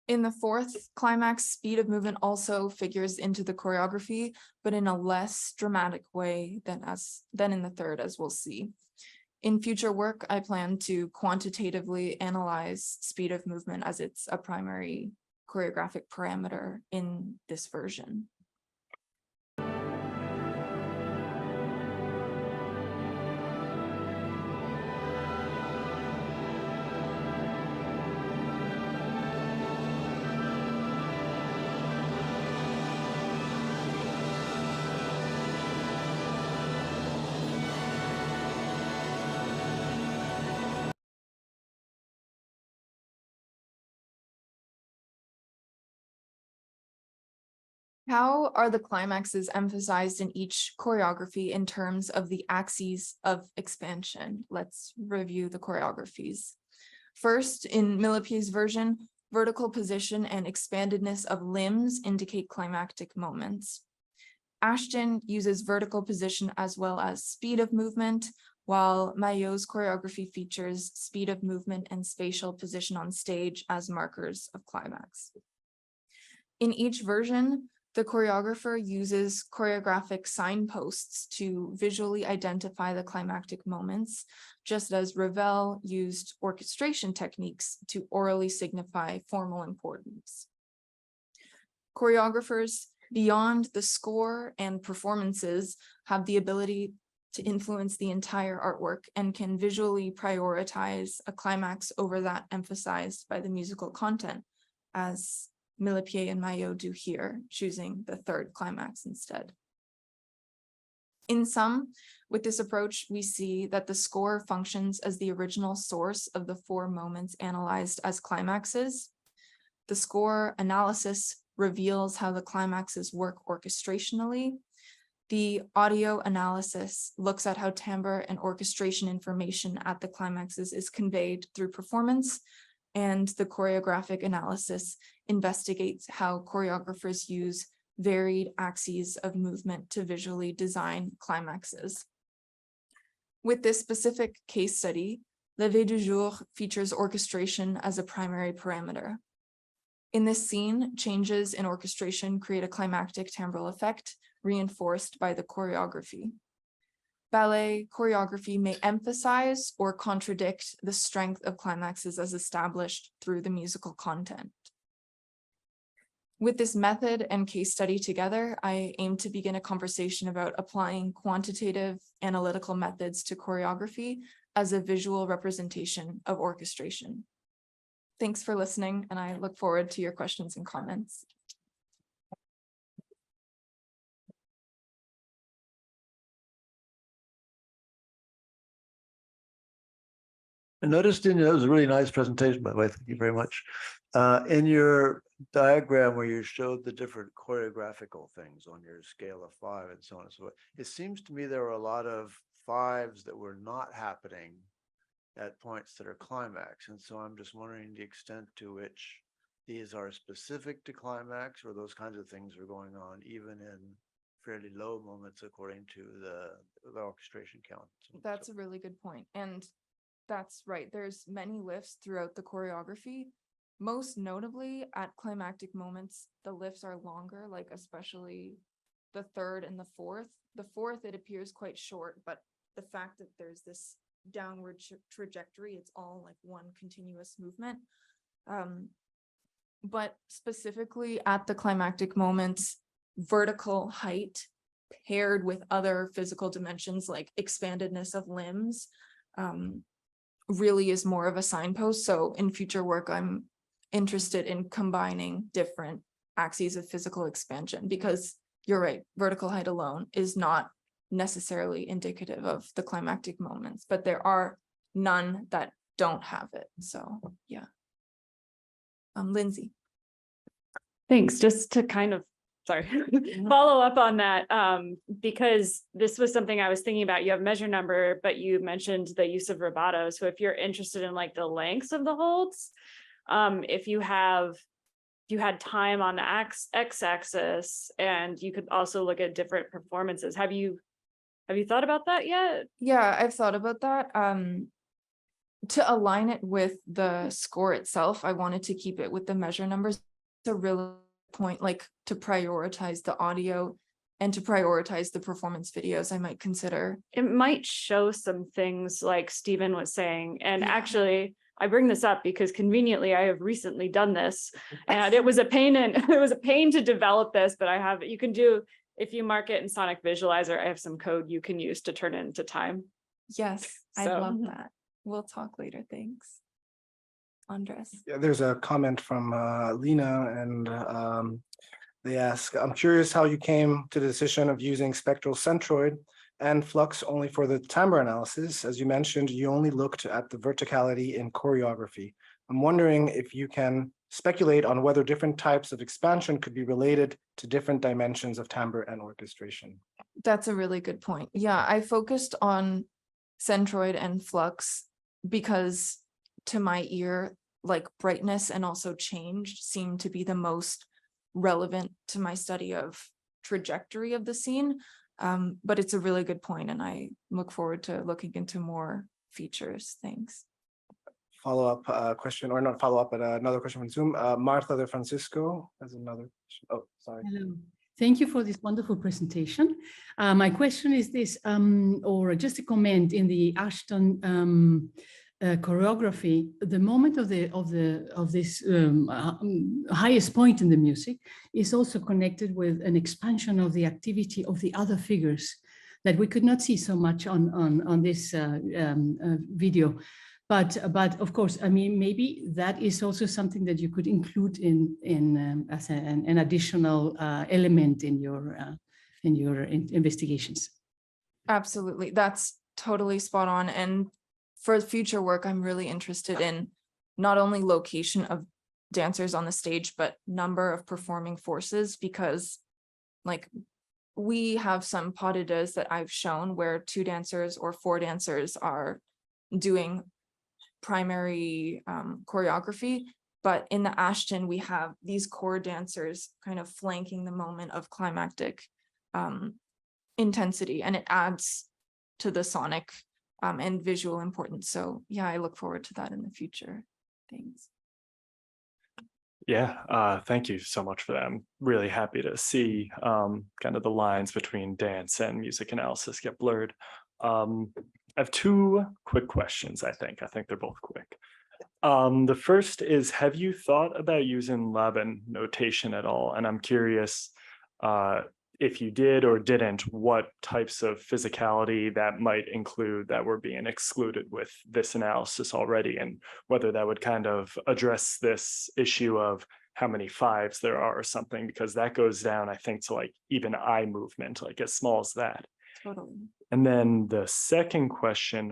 Speaker 4: In the fourth climax, speed of movement also figures into the choreography, but in a less dramatic way than in the third, as we'll see. In future work, I plan to quantitatively analyze speed of movement as it's a primary choreographic parameter in this version. How are the climaxes emphasized in each choreography in terms of the axes of expansion? Let's review the choreographies. First, in Millipier's version, vertical position and expandedness of limbs indicate climactic moments. Ashton uses vertical position as well as speed of movement, while Mayo's choreography features speed of movement and spatial position on stage as markers of climax. In each version, the choreographer uses choreographic signposts to visually identify the climactic moments, just as Ravel used orchestration techniques to orally signify formal importance. Choreographers beyond the score and performances have the ability to influence the entire artwork and can visually prioritize a climax over that emphasized by the musical content, as Millipier and Mayo do here, choosing the third climax instead. In sum, with this approach, we see that the score functions as the original source of the 4 moments analyzed as climaxes. The score analysis reveals how the climaxes work orchestrationally. The audio analysis looks at how timbre and orchestration information at the climaxes is conveyed through performance, and the choreographic analysis investigates how choreographers use varied axes of movement to visually design climaxes. With this specific case study, Lever du Jour features orchestration as a primary parameter. In this scene, changes in orchestration create a climactic timbral effect reinforced by the choreography. Ballet choreography may emphasize or contradict the strength of climaxes as established through the musical content. With this method and case study together, I aim to begin a conversation about applying quantitative analytical methods to choreography as a visual representation of orchestration. Thanks for listening, and I look forward to your questions and comments.
Speaker 2: I noticed it was a really nice presentation, by the way, thank you very much. In your diagram where you showed the different choreographical things on your scale of 5 and so on and so forth, it seems to me there were a lot of 5s that were not happening at points that are climax. And so I'm just wondering the extent to which these are specific to climax, or those kinds of things are going on even in fairly low moments according to the orchestration count.
Speaker 4: That's a really good point. And that's right. There's many lifts throughout the choreography. Most notably at climactic moments, the lifts are longer, like especially the third and the fourth. The fourth, it appears quite short, but the fact that there's this downward trajectory, it's all like one continuous movement. But specifically at the climactic moments, vertical height paired with other physical dimensions like expandedness of limbs really is more of a signpost. So in future work, I'm interested in combining different axes of physical expansion, because you're right, vertical height alone is not necessarily indicative of the climactic moments, but there are none that don't have it. So yeah. Lindsay.
Speaker 13: Thanks. Just to kind of, sorry, follow up on that, because this was something I was thinking about. You have measure number, but you mentioned the use of rubato. So if you're interested in like the lengths of the holds, if you had time on the x-axis, and you could also look at different performances. Have you thought about that yet?
Speaker 4: Yeah, I've thought about that. To align it with the score itself, I wanted to keep it with the measure numbers. It's a real point, like to prioritize the audio and to prioritize the performance videos I might consider.
Speaker 13: It might show some things like Stephen was saying. And actually, I bring this up because conveniently I have recently done this, and it was a pain to develop this, but you can do, if you mark it in Sonic Visualizer, I have some code you can use to turn it into time.
Speaker 4: Yes, I love that. We'll talk later. Thanks. Andres.
Speaker 10: Yeah, there's a comment from Lena, and they ask, I'm curious how you came to the decision of using spectral centroid and flux only for the timbre analysis. As you mentioned, you only looked at the verticality in choreography. I'm wondering if you can speculate on whether different types of expansion could be related to different dimensions of timbre and orchestration.
Speaker 4: That's a really good point. Yeah, I focused on centroid and flux because to my ear, like brightness and also change seem to be the most relevant to my study of trajectory of the scene. But it's a really good point, and I look forward to looking into more features. Thanks.
Speaker 10: Follow-up question, or not follow-up, but another question from Zoom. Martha de Francisco has another question. Oh, sorry.
Speaker 14: Hello. Thank you for this wonderful presentation. My question is this, or just a comment in the Ashton choreography. The moment of this highest point in the music is also connected with an expansion of the activity of the other figures that we could not see so much on this video. But of course, I mean, maybe that is also something that you could include in as an additional element in your investigations.
Speaker 4: Absolutely, that's totally spot on. And for future work, I'm really interested in not only location of dancers on the stage, but number of performing forces, because like we have some pas de deux that I've shown where 2 dancers or 4 dancers are doing primary choreography, but in the Ashton we have these core dancers kind of flanking the moment of climactic intensity, and it adds to the sonic and visual importance. So yeah, I look forward to that in the future. Thanks.
Speaker 3: Yeah, thank you so much for that. I'm really happy to see kind of the lines between dance and music analysis get blurred. I have 2 quick questions, I think. They're both quick. The first is, have you thought about using Laban notation at all? And I'm curious if you did or didn't, what types of physicality that might include that were being excluded with this analysis already, and whether that would kind of address this issue of how many 5s there are or something, because that goes down, I think, to like even eye movement, like as small as that.
Speaker 4: Totally.
Speaker 3: And then the second question,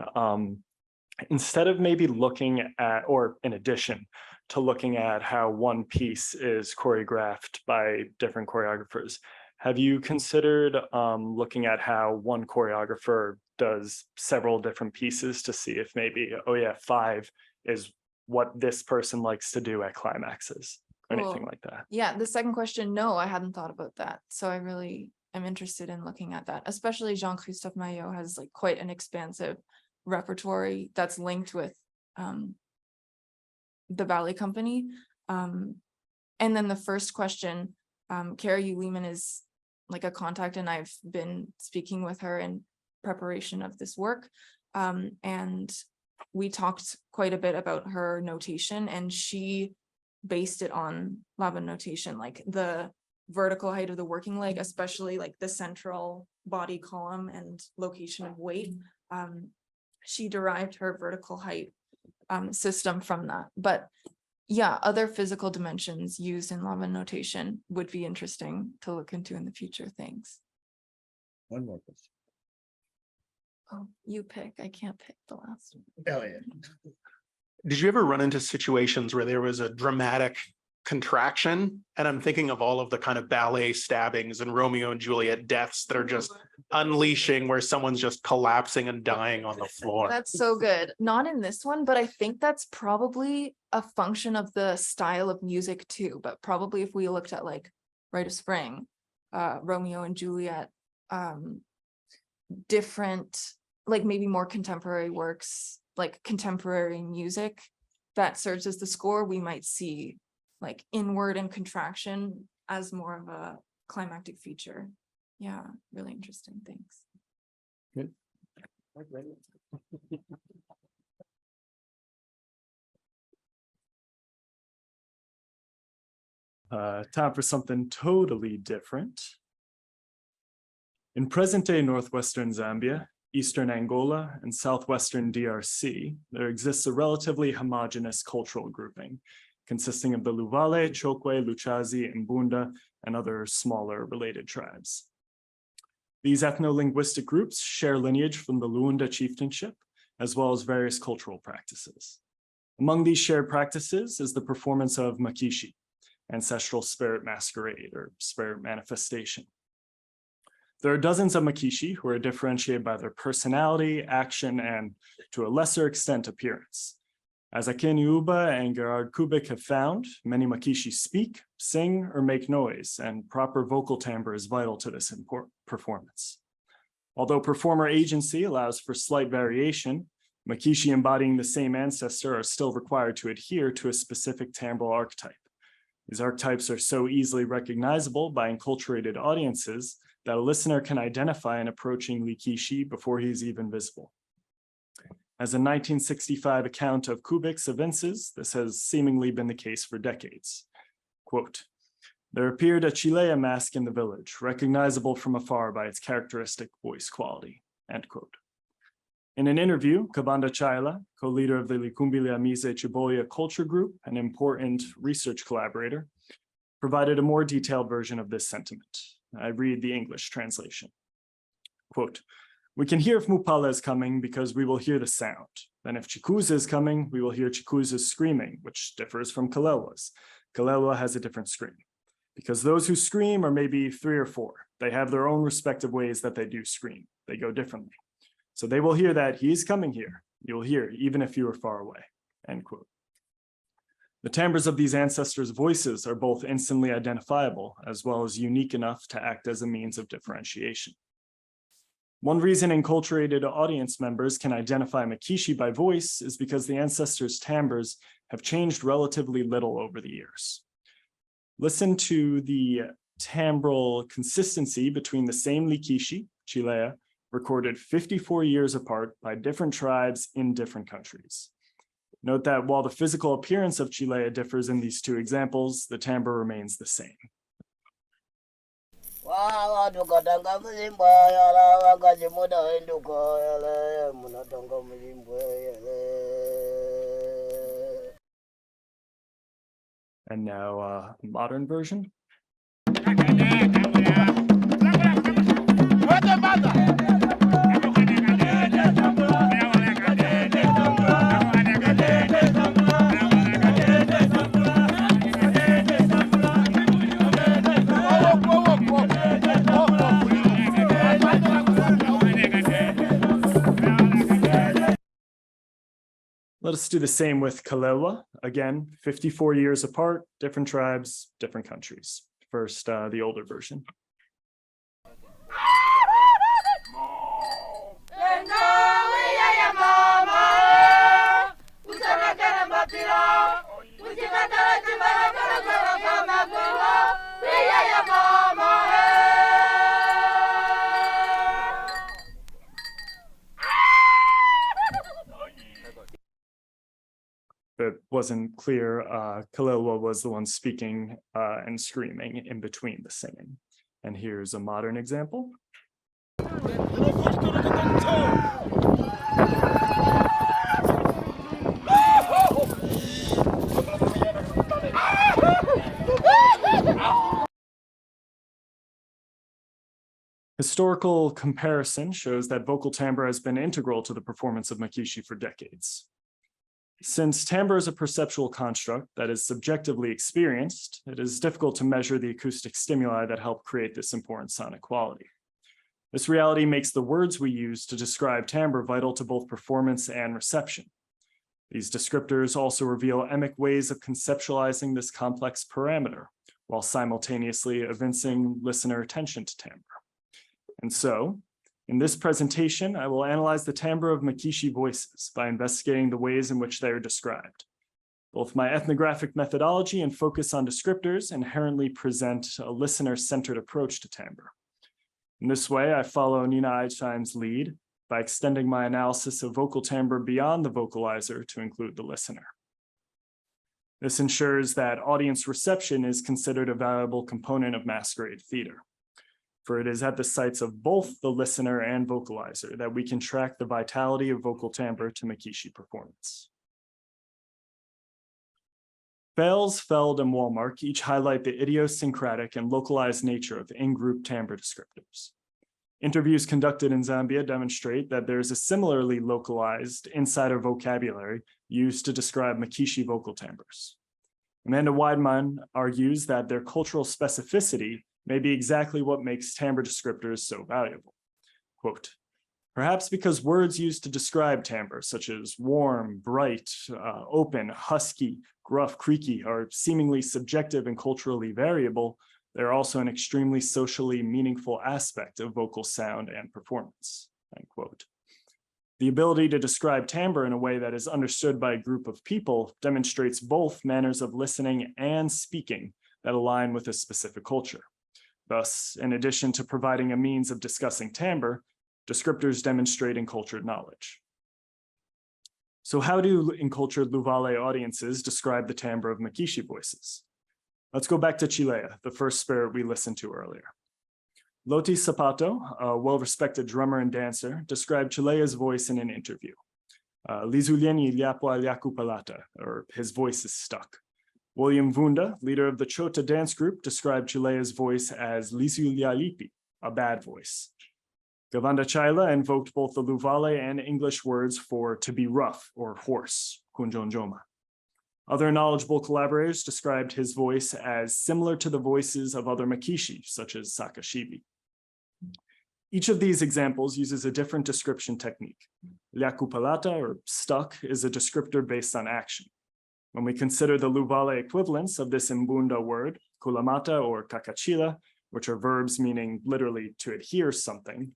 Speaker 3: instead of maybe looking at, or in addition to looking at how one piece is choreographed by different choreographers, have you considered looking at how one choreographer does several different pieces to see if maybe, oh yeah, 5 is what this person likes to do at climaxes, or anything like that?
Speaker 4: Yeah, the second question, no, I hadn't thought about that. So I really am interested in looking at that, especially Jean-Christophe Maillot has like quite an expansive repertoire that's linked with the ballet company. And then the first question, Kara Lehman is like a contact, and I've been speaking with her in preparation of this work. And we talked quite a bit about her notation, and she based it on Laban notation, like the vertical height of the working leg, especially like the central body column and location of weight. She derived her vertical height system from that. But yeah, other physical dimensions used in lava notation would be interesting to look into in the future. Thanks.
Speaker 2: One more question.
Speaker 4: Oh, you pick. I can't pick the last one.
Speaker 2: Elliot.
Speaker 15: Did you ever run into situations where there was a dramatic contraction? And I'm thinking of all of the kind of ballet stabbings and Romeo and Juliet deaths that are just unleashing, where someone's just collapsing and dying on the floor.
Speaker 4: That's so good. Not in this one, but I think that's probably a function of the style of music too. But probably if we looked at like Rite of Spring, Romeo and Juliet, different, like maybe more contemporary works, like contemporary music that serves as the score, we might see like inward and contraction as more of a climactic feature. Yeah, really interesting. Thanks.
Speaker 3: Good. Time for something totally different. In present-day northwestern Zambia, eastern Angola, and southwestern DRC, there exists a relatively homogeneous cultural grouping consisting of the Luvale, Chokwe, Luchazi, Mbunda, and other smaller related tribes. These ethno-linguistic groups share lineage from the Luanda chieftainship, as well as various cultural practices. Among these shared practices is the performance of Makishi, ancestral spirit masquerade or spirit manifestation. There are dozens of Makishi who are differentiated by their personality, action, and to a lesser extent, appearance. As Akeni Uba and Gerard Kubik have found, many Makishi speak, sing, or make noise, and proper vocal timbre is vital to this performance. Although performer agency allows for slight variation, Makishi embodying the same ancestor are still required to adhere to a specific timbral archetype. These archetypes are so easily recognizable by enculturated audiences that a listener can identify an approaching Likishi before he is even visible. As a 1965 account of Kubik's evinces, this has seemingly been the case for decades. Quote, "There appeared a Chilea mask in the village, recognizable from afar by its characteristic voice quality," end quote. In an interview, Kabanda Chaila, co-leader of the Likumbili Amize Chiboya culture group, an important research collaborator, provided a more detailed version of this sentiment. I read the English translation. Quote, "We can hear if Mupala is coming because we will hear the sound. Then if Chikuza is coming, we will hear Chikuza's screaming, which differs from Kalelwa's. Kalelwa has a different scream. Because those who scream are maybe 3 or 4. They have their own respective ways that they do scream. They go differently. So they will hear that he is coming here. You will hear even if you are far away," end quote. The timbres of these ancestors' voices are both instantly identifiable as well as unique enough to act as a means of differentiation. One reason enculturated audience members can identify Makishi by voice is because the ancestors' timbres have changed relatively little over the years. Listen to the timbral consistency between the same Likishi, Chilea, recorded 54 years apart by different tribes in different countries. Note that while the physical appearance of Chilea differs in these two examples, the timbre remains the same. And now a modern version. Let us do the same with Kalelwa. Again, 54 years apart, different tribes, different countries. First, the older version. It wasn't clear, Kalelwa was the one speaking and screaming in between the singing. And here's a modern example.
Speaker 16: Historical comparison shows that vocal timbre has been integral to the performance of Makishi for decades. Since timbre is a perceptual construct that is subjectively experienced, it is difficult to measure the acoustic stimuli that help create this important sonic quality. This reality makes the words we use to describe timbre vital to both performance and reception. These descriptors also reveal emic ways of conceptualizing this complex parameter, while simultaneously evincing listener attention to timbre. And so, in this presentation, I will analyze the timbre of Makishi voices by investigating the ways in which they are described. Both my ethnographic methodology and focus on descriptors inherently present a listener-centered approach to timbre. In this way, I follow Nina Eidsheimer's lead by extending my analysis of vocal timbre beyond the vocalizer to include the listener. This ensures that audience reception is considered a valuable component of Masquerade theater, for it is at the sites of both the listener and vocalizer that we can track the vitality of vocal timbre to Makishi performance. Fels, Feld, and Wallmark each highlight the idiosyncratic and localized nature of in-group timbre descriptors. Interviews conducted in Zambia demonstrate that there is a similarly localized insider vocabulary used to describe Makishi vocal timbres. Amanda Weidman argues that their cultural specificity may be exactly what makes timbre descriptors so valuable. Quote, perhaps because words used to describe timbre, such as warm, bright, open, husky, gruff, creaky, are seemingly subjective and culturally variable, they're also an extremely socially meaningful aspect of vocal sound and performance, end quote. The ability to describe timbre in a way that is understood by a group of people demonstrates both manners of listening and speaking that align with a specific culture. Thus, in addition to providing a means of discussing timbre, descriptors demonstrate encultured knowledge. So how do encultured Luvale audiences describe the timbre of Makishi voices? Let's go back to Chilea, the first spirit we listened to earlier. Loti Sapato, a well-respected drummer and dancer, described Chilea's voice in an interview. Lizulieni liapwa liakupalata, or his voice is stuck. William Vunda, leader of the Chota dance group, described Chilea's voice as Lizulialipi, a bad voice. Gavanda Chaila invoked both the Luvale and English words for to be rough or hoarse, kunjonjoma. Other knowledgeable collaborators described his voice as similar to the voices of other Makishi, such as Sakashibi. Each of these examples uses a different description technique. Liakupalata, or stuck, is a descriptor based on action. When we consider the Luvale equivalents of this Mbunda word, kulamata or kakachila, which are verbs meaning literally to adhere something,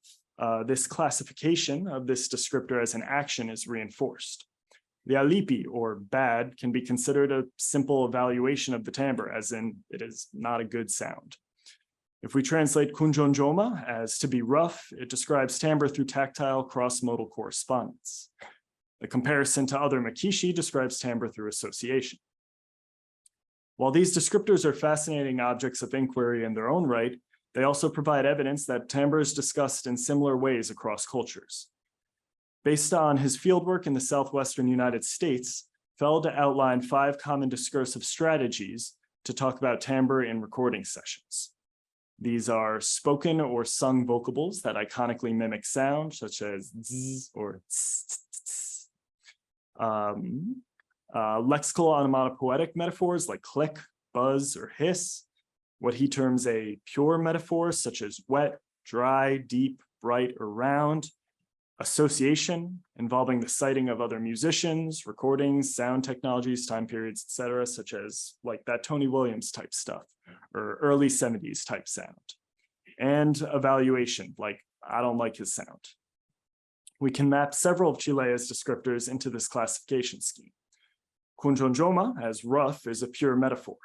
Speaker 16: this classification of this descriptor as an action is reinforced. The alipi, or bad, can be considered a simple evaluation of the timbre, as in it is not a good sound. If we translate kunjonjoma as to be rough, it describes timbre through tactile cross-modal correspondence. The comparison to other Makishi describes timbre through association. While these descriptors are fascinating objects of inquiry in their own right, they also provide evidence that timbre is discussed in similar ways across cultures. Based on his fieldwork in the Southwestern United States, Feld outlined 5 common discursive strategies to talk about timbre in recording sessions. These are spoken or sung vocables that iconically mimic sound, such as zzz or tss, tss, lexical onomatopoetic metaphors like click, buzz, or hiss, what he terms a pure metaphor, such as wet, dry, deep, bright, or round, association involving the citing of other musicians, recordings, sound technologies, time periods, etc., such as like that Tony Williams type stuff or early 70s type sound, and evaluation, like I don't like his sound. We can map several of Chilea's descriptors into this classification scheme. Kunjonjoma, as rough, is a pure metaphor.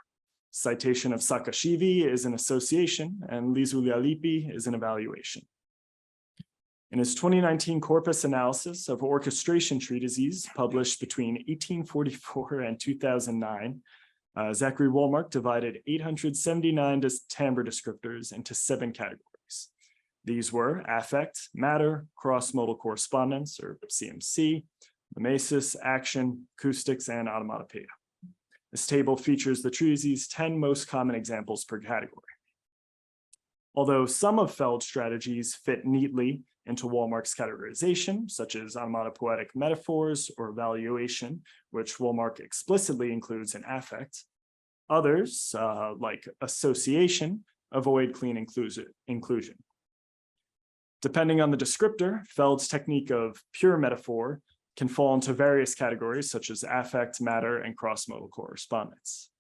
Speaker 16: Citation of Sakashivi is an association, and Lizulialipi is an evaluation. In his 2019 corpus analysis of orchestration treatises published between 1844 and 2009, Zachary Wallmark divided 879 timbre descriptors into 7 categories. These were affect, matter, cross-modal correspondence, or CMC, mimesis, action, acoustics, and automatopoeia. This table features the treatise's 10 most common examples per category. Although some of Feld's strategies fit neatly into Wallmark's categorization, such as onomatopoetic metaphors or valuation, which Wallmark explicitly includes in affect, others, like association, avoid clean inclusion. Depending on the descriptor, Feld's technique of pure metaphor can fall into various categories such as affect, matter, and cross-modal correspondence.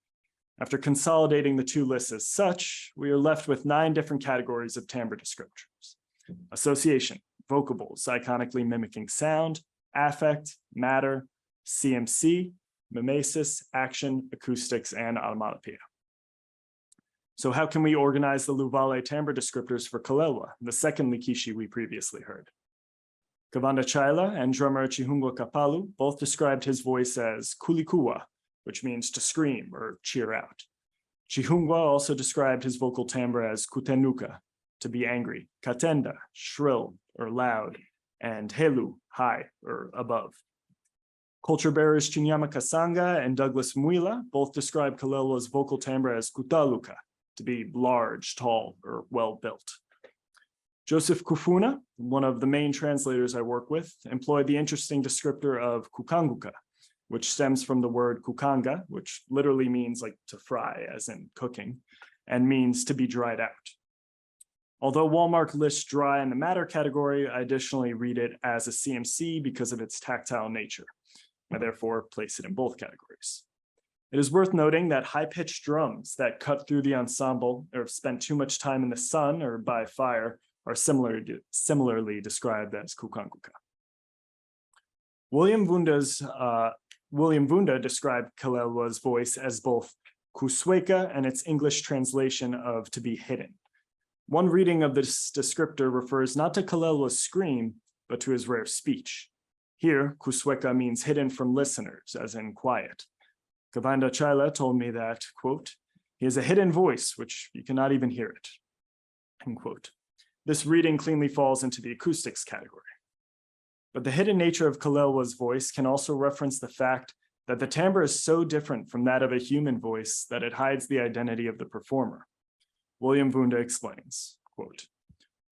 Speaker 16: After consolidating the two lists as such, we are left with 9 different categories of timbre descriptors: association, vocables, iconically mimicking sound; affect, matter; CMC, mimesis, action, acoustics, and onomatopoeia. So how can we organize the Luvale timbre descriptors for Kalelwa, the second Makishi we previously heard? Kavanda Chaila and drummer Chihungwa Kapalu both described his voice as kulikuwa, which means to scream or cheer out. Chihungwa also described his vocal timbre as kutenuka, to be angry; katenda, shrill or loud; and helu, high or above. Culture bearers Chinyama Kasanga and Douglas Muila both described Kalelwa's vocal timbre as kutaluka, to be large, tall, or well-built. Joseph Kufuna, one of the main translators I work with, employed the interesting descriptor of kukanguka, which stems from the word kukanga, which literally means like to fry, as in cooking, and means to be dried out. Although Wallmark lists dry in the matter category, I additionally read it as a CMC because of its tactile nature. I therefore place it in both categories. It is worth noting that high-pitched drums that cut through the ensemble or have spent too much time in the sun or by fire are similarly described as kukanguka. William Wunda described Kalelwa's voice as both kusweka and its English translation of to be hidden. One reading of this descriptor refers not to Kalelwa's scream, but to his rare speech. Here, kusweka means hidden from listeners, as in quiet. Kavanda Chaila told me that, quote, he has a hidden voice, which you cannot even hear it, end quote. This reading cleanly falls into the acoustics category. But the hidden nature of Kalelwa's voice can also reference the fact that the timbre is so different from that of a human voice that it hides the identity of the performer. William Wunda explains, quote,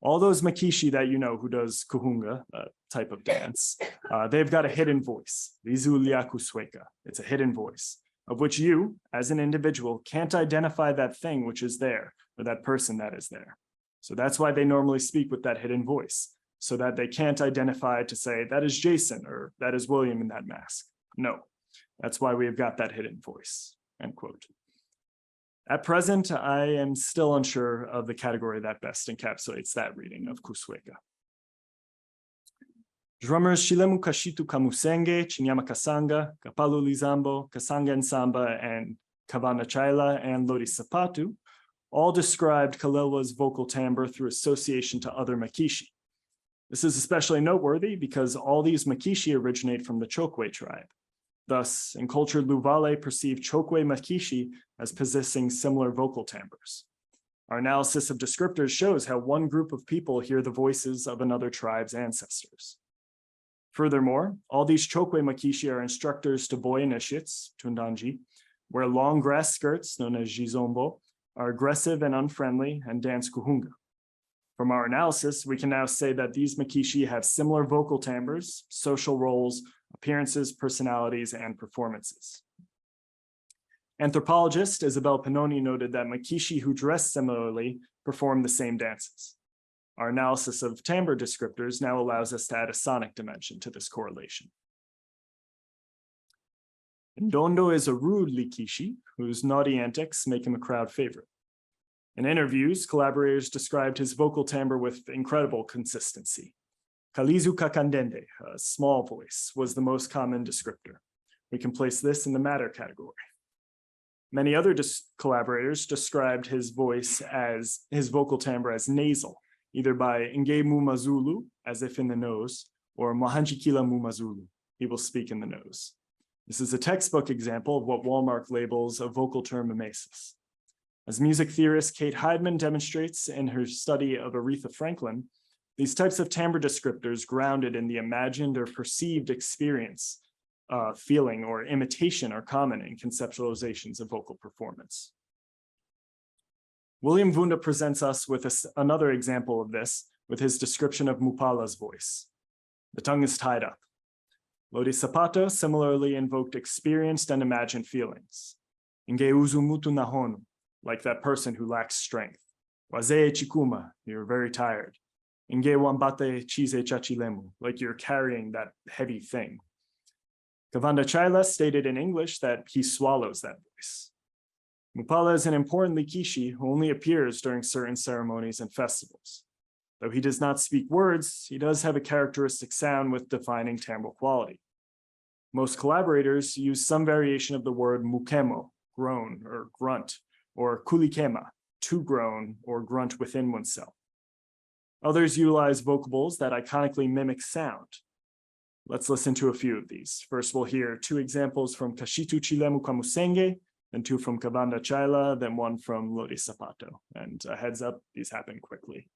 Speaker 16: all those Makishi that you know who does kuhunga, a type of dance, they've got a hidden voice, Lizuliakusweka. It's a hidden voice, of which you, as an individual, can't identify that thing which is there, or that person that is there. So that's why they normally speak with that hidden voice, so that they can't identify to say, that is Jason, or that is William in that mask. No, that's why we have got that hidden voice, end quote. At present, I am still unsure of the category that best encapsulates that reading of Kusweka. Drummers Shilemu Kashitu Kamusenge, Chinyama Kasanga, Kapalu Lizambo, Kasanga Nsamba, and Kavana Chaila and Lodi Sapatu all described Kalelwa's vocal timbre through association to other Makishi. This is especially noteworthy because all these Makishi originate from the Chokwe tribe. Thus, in culture, Luvale perceived Chokwe Makishi as possessing similar vocal timbres. Our analysis of descriptors shows how one group of people hear the voices of another tribe's ancestors. Furthermore, all these Chokwe Makishi are instructors to boy initiates, Tundanji, wear long grass skirts, known as jizombo, are aggressive and unfriendly, and dance kuhunga. From our analysis, we can now say that these Makishi have similar vocal timbres, social roles, appearances, personalities, and performances. Anthropologist Isabel Pannoni noted that Makishi who dress similarly perform the same dances. Our analysis of timbre descriptors now allows us to add a sonic dimension to this correlation. Ndondo is a rude Likishi whose naughty antics make him a crowd favorite. In interviews, collaborators described his vocal timbre with incredible consistency. Kalizu Kakandende, a small voice, was the most common descriptor. We can place this in the matter category. Many other collaborators described his vocal timbre as nasal, either by Nge Mumazulu, as if in the nose, or Mahanjikila Mumazulu, he will speak in the nose. This is a textbook example of what Wallmark labels a vocal term mimesis. As music theorist Kate Heidman demonstrates in her study of Aretha Franklin, these types of timbre descriptors grounded in the imagined or perceived experience, feeling, or imitation are common in conceptualizations of vocal performance. William Wunde presents us with another example of this with his description of Mupala's voice. The tongue is tied up. Lodi Sapato similarly invoked experienced and imagined feelings. Nge uzu mutu nahonu, like that person who lacks strength. Wazee chikuma, you're very tired. Nge wambate chise chachilemu, like you're carrying that heavy thing. Kavanda Chaila stated in English that he swallows that voice. Mupala is an important Likishi who only appears during certain ceremonies and festivals. Though he does not speak words, he does have a characteristic sound with defining timbral quality. Most collaborators use some variation of the word mukemo, groan or grunt, or kulikema, to groan or grunt within oneself. Others utilize vocables that iconically mimic sound. Let's listen to a few of these. First, we'll hear 2 examples from Kashitu Chilemu Kamusenge, and 2 from Kavanda Chaila, then 1 from Lodi Sapato. And a heads up, these happen quickly.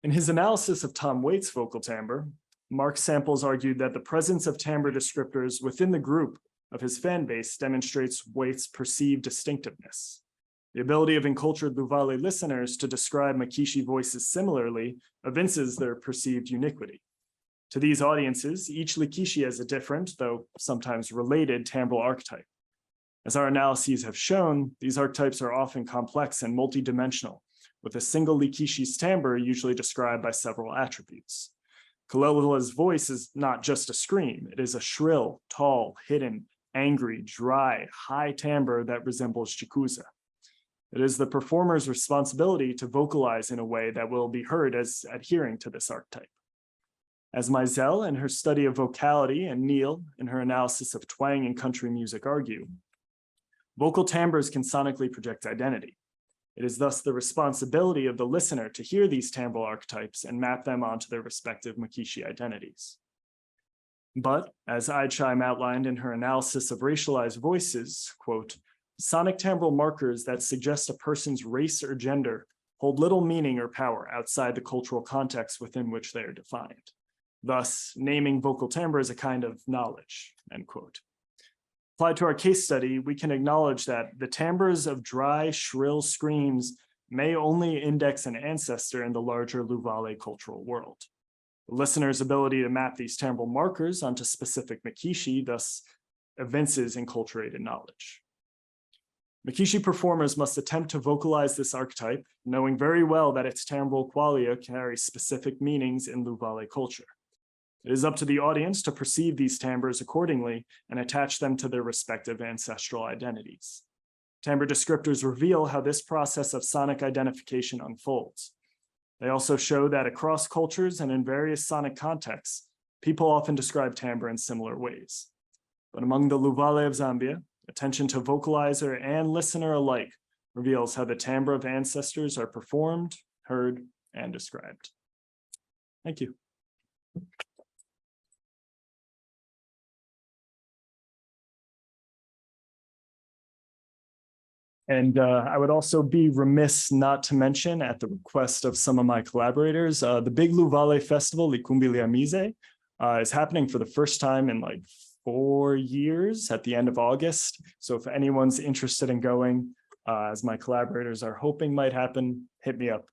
Speaker 16: In his analysis of Tom Waits' vocal timbre, Mark Samples argued that the presence of timbre descriptors within the group of his fan base demonstrates Waits' perceived distinctiveness. The ability of encultured Luvale listeners to describe Makishi voices similarly evinces their perceived uniquity. To these audiences, each Likishi has a different, though sometimes related, timbral archetype. As our analyses have shown, these archetypes are often complex and multidimensional, with a single Likishi's timbre usually described by several attributes. Kalelula's voice is not just a scream, it is a shrill, tall, hidden, angry, dry, high timbre that resembles Chikusa. It is the performer's responsibility to vocalize in a way that will be heard as adhering to this archetype. As Mizell in her study of vocality and Neil in her analysis of twang and country music argue, vocal timbres can sonically project identity. It is thus the responsibility of the listener to hear these timbral archetypes and map them onto their respective Makishi identities. But, as Eidshheim outlined in her analysis of racialized voices, quote, sonic timbral markers that suggest a person's race or gender hold little meaning or power outside the cultural context within which they are defined. Thus, naming vocal timbre is a kind of knowledge, end quote. Applied to our case study, we can acknowledge that the timbres of dry, shrill screams may only index an ancestor in the larger Luvale cultural world. The listener's ability to map these timbral markers onto specific Makishi thus evinces enculturated knowledge. Makishi performers must attempt to vocalize this archetype, knowing very well that its timbral qualia carries specific meanings in Luvale culture. It is up to the audience to perceive these timbres accordingly and attach them to their respective ancestral identities. Timbre descriptors reveal how this process of sonic identification unfolds. They also show that across cultures and in various sonic contexts, people often describe timbre in similar ways. But among the Luvale of Zambia, attention to vocalizer and listener alike reveals how the timbre of ancestors are performed, heard, and described. Thank you. And I would also be remiss not to mention, at the request of some of my collaborators, the Big Luvale Festival, Likumbi Liamize, is happening for the first time in like 4 years at the end of August. So if anyone's interested in going, as my collaborators are hoping might happen, hit me up.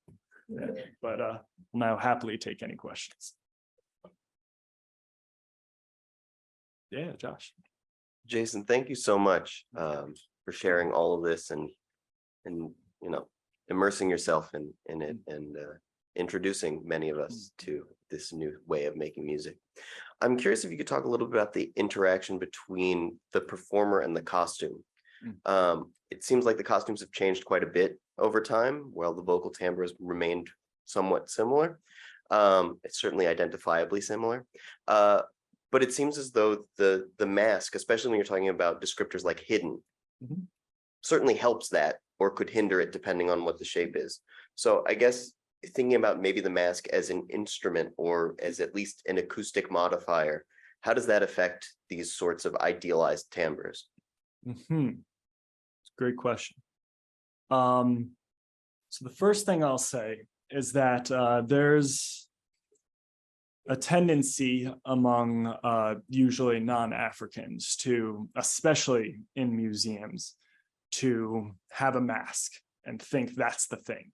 Speaker 16: But I'll now happily take any questions. Yeah, Josh.
Speaker 17: Jason, thank you so much for sharing all of this and you know, immersing yourself in it and introducing many of us to this new way of making music. I'm curious if you could talk a little bit about the interaction between the performer and the costume. It seems like the costumes have changed quite a bit over time, while the vocal timbre has remained somewhat similar. It's certainly identifiably similar. But it seems as though the mask, especially when you're talking about descriptors like hidden, certainly helps that or could hinder it depending on what the shape is. So I guess thinking about maybe the mask as an instrument or as at least an acoustic modifier, how does that affect these sorts of idealized timbres?
Speaker 16: Great question. So the first thing I'll say is that there's a tendency among usually non-Africans to, especially in museums, to have a mask and think that's the thing.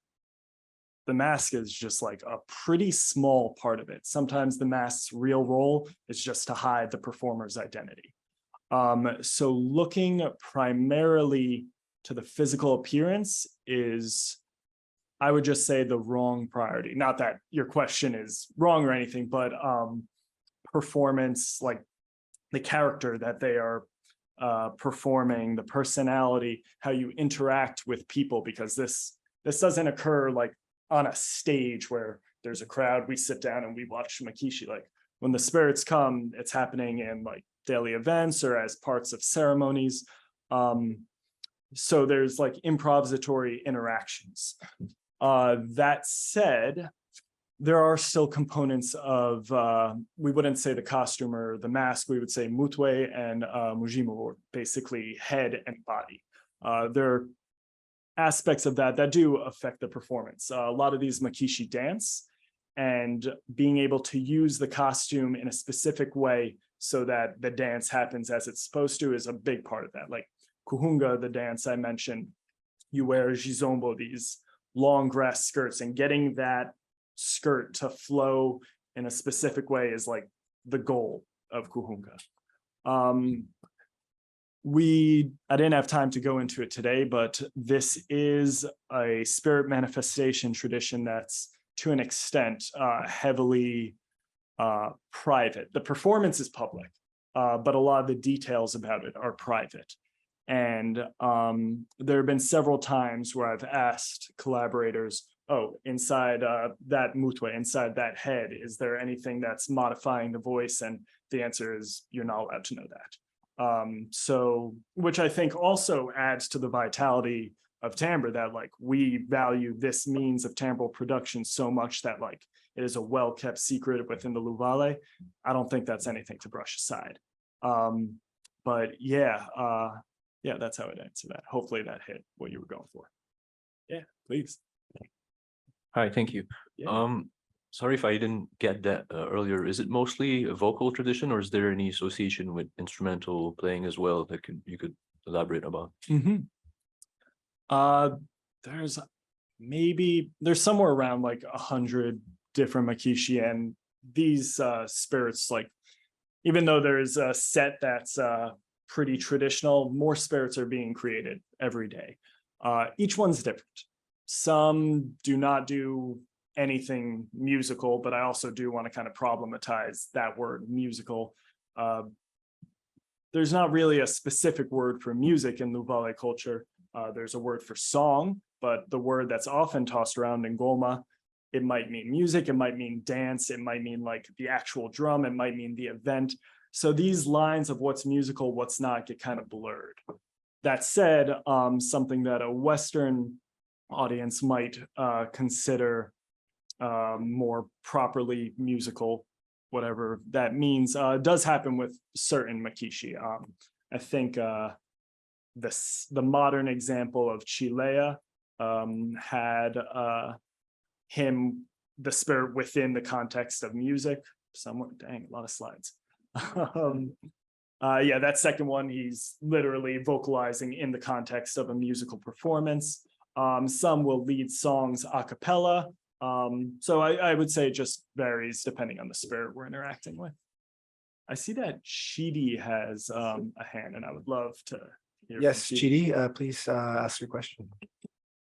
Speaker 16: The mask is just like a pretty small part of it. Sometimes the mask's real role is just to hide the performer's identity. So looking primarily to the physical appearance is, I would just say, the wrong priority. Not that your question is wrong or anything, but performance, like the character that they are performing, the personality, how you interact with people, because this doesn't occur like on a stage where there's a crowd, we sit down and we watch Makishi. Like when the spirits come, it's happening in like daily events or as parts of ceremonies. So there's like improvisatory interactions. That said, there are still components of, we wouldn't say the costume or the mask, we would say mutwe and mujimu, or basically head and body. There are aspects of that do affect the performance. A lot of these Makishi dance, and being able to use the costume in a specific way so that the dance happens as it's supposed to is a big part of that. Like Kuhunga, the dance I mentioned, you wear jizombo, these long grass skirts, and getting that skirt to flow in a specific way is like the goal of Kuhunga. I didn't have time to go into it today, but this is a spirit manifestation tradition that's to an extent heavily private. The performance is public, but a lot of the details about it are private. And there have been several times where I've asked collaborators, oh, inside that mutwe, inside that head, is there anything that's modifying the voice? And the answer is, you're not allowed to know that. So, which I think also adds to the vitality of timbre, that like we value this means of timbral production so much that like it is a well-kept secret within the Luvale. I don't think that's anything to brush aside. But yeah, that's how I'd answer that. Hopefully that hit what you were going for. Yeah, please.
Speaker 12: Hi, thank you.
Speaker 16: Yeah.
Speaker 12: Sorry if I didn't get that earlier. Is it mostly a vocal tradition, or is there any association with instrumental playing as well that you could elaborate about?
Speaker 16: There's somewhere around like 100 different Makishi, and these spirits, like even though there's a set that's pretty traditional, more spirits are being created every day. Each one's different. Some do not do anything musical, but I also do want to kind of problematize that word musical. There's not really a specific word for music in Luvale culture. There's a word for song, but the word that's often tossed around in Goma, it might mean music, it might mean dance, it might mean like the actual drum, it might mean the event. So these lines of what's musical, what's not, get kind of blurred. That said, something that a Western audience might consider more properly musical, whatever that means, does happen with certain Makishi. I think the modern example of Chilea had the spirit within the context of music. Somewhat, dang, a lot of slides. Yeah, that second one, he's literally vocalizing in the context of a musical performance. Some will lead songs a cappella. So I would say it just varies depending on the spirit we're interacting with. I see that Chidi has a hand, and I would love to hear.
Speaker 10: Yes, Chidi, please ask your question.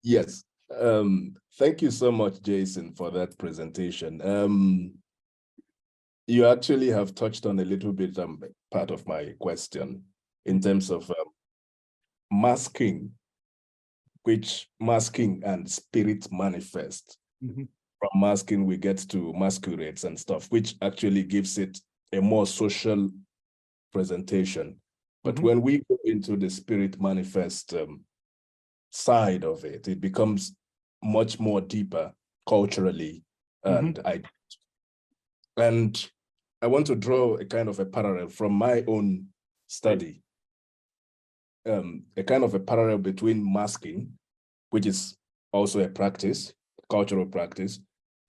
Speaker 11: Yes. Thank you so much, Jason, for that presentation. You actually have touched on a little bit part of my question in terms of masking, which masking and spirit manifest. From masking, we get to masquerades and stuff, which actually gives it a more social presentation. But when we go into the spirit manifest side of it. It becomes much more deeper culturally. And I want to draw a kind of a parallel from my own study. A kind of a parallel between masking, which is also a practice, cultural practice,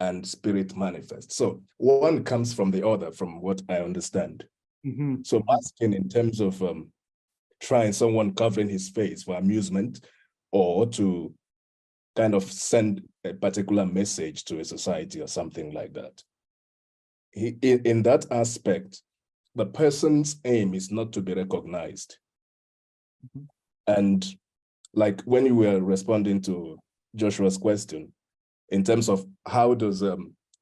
Speaker 11: and spirit manifest. So one comes from the other, from what I understand. So masking in terms of trying someone covering his face for amusement or to kind of send a particular message to a society or something like that. In that aspect, the person's aim is not to be recognized. And like when you were responding to Joshua's question, in terms of how does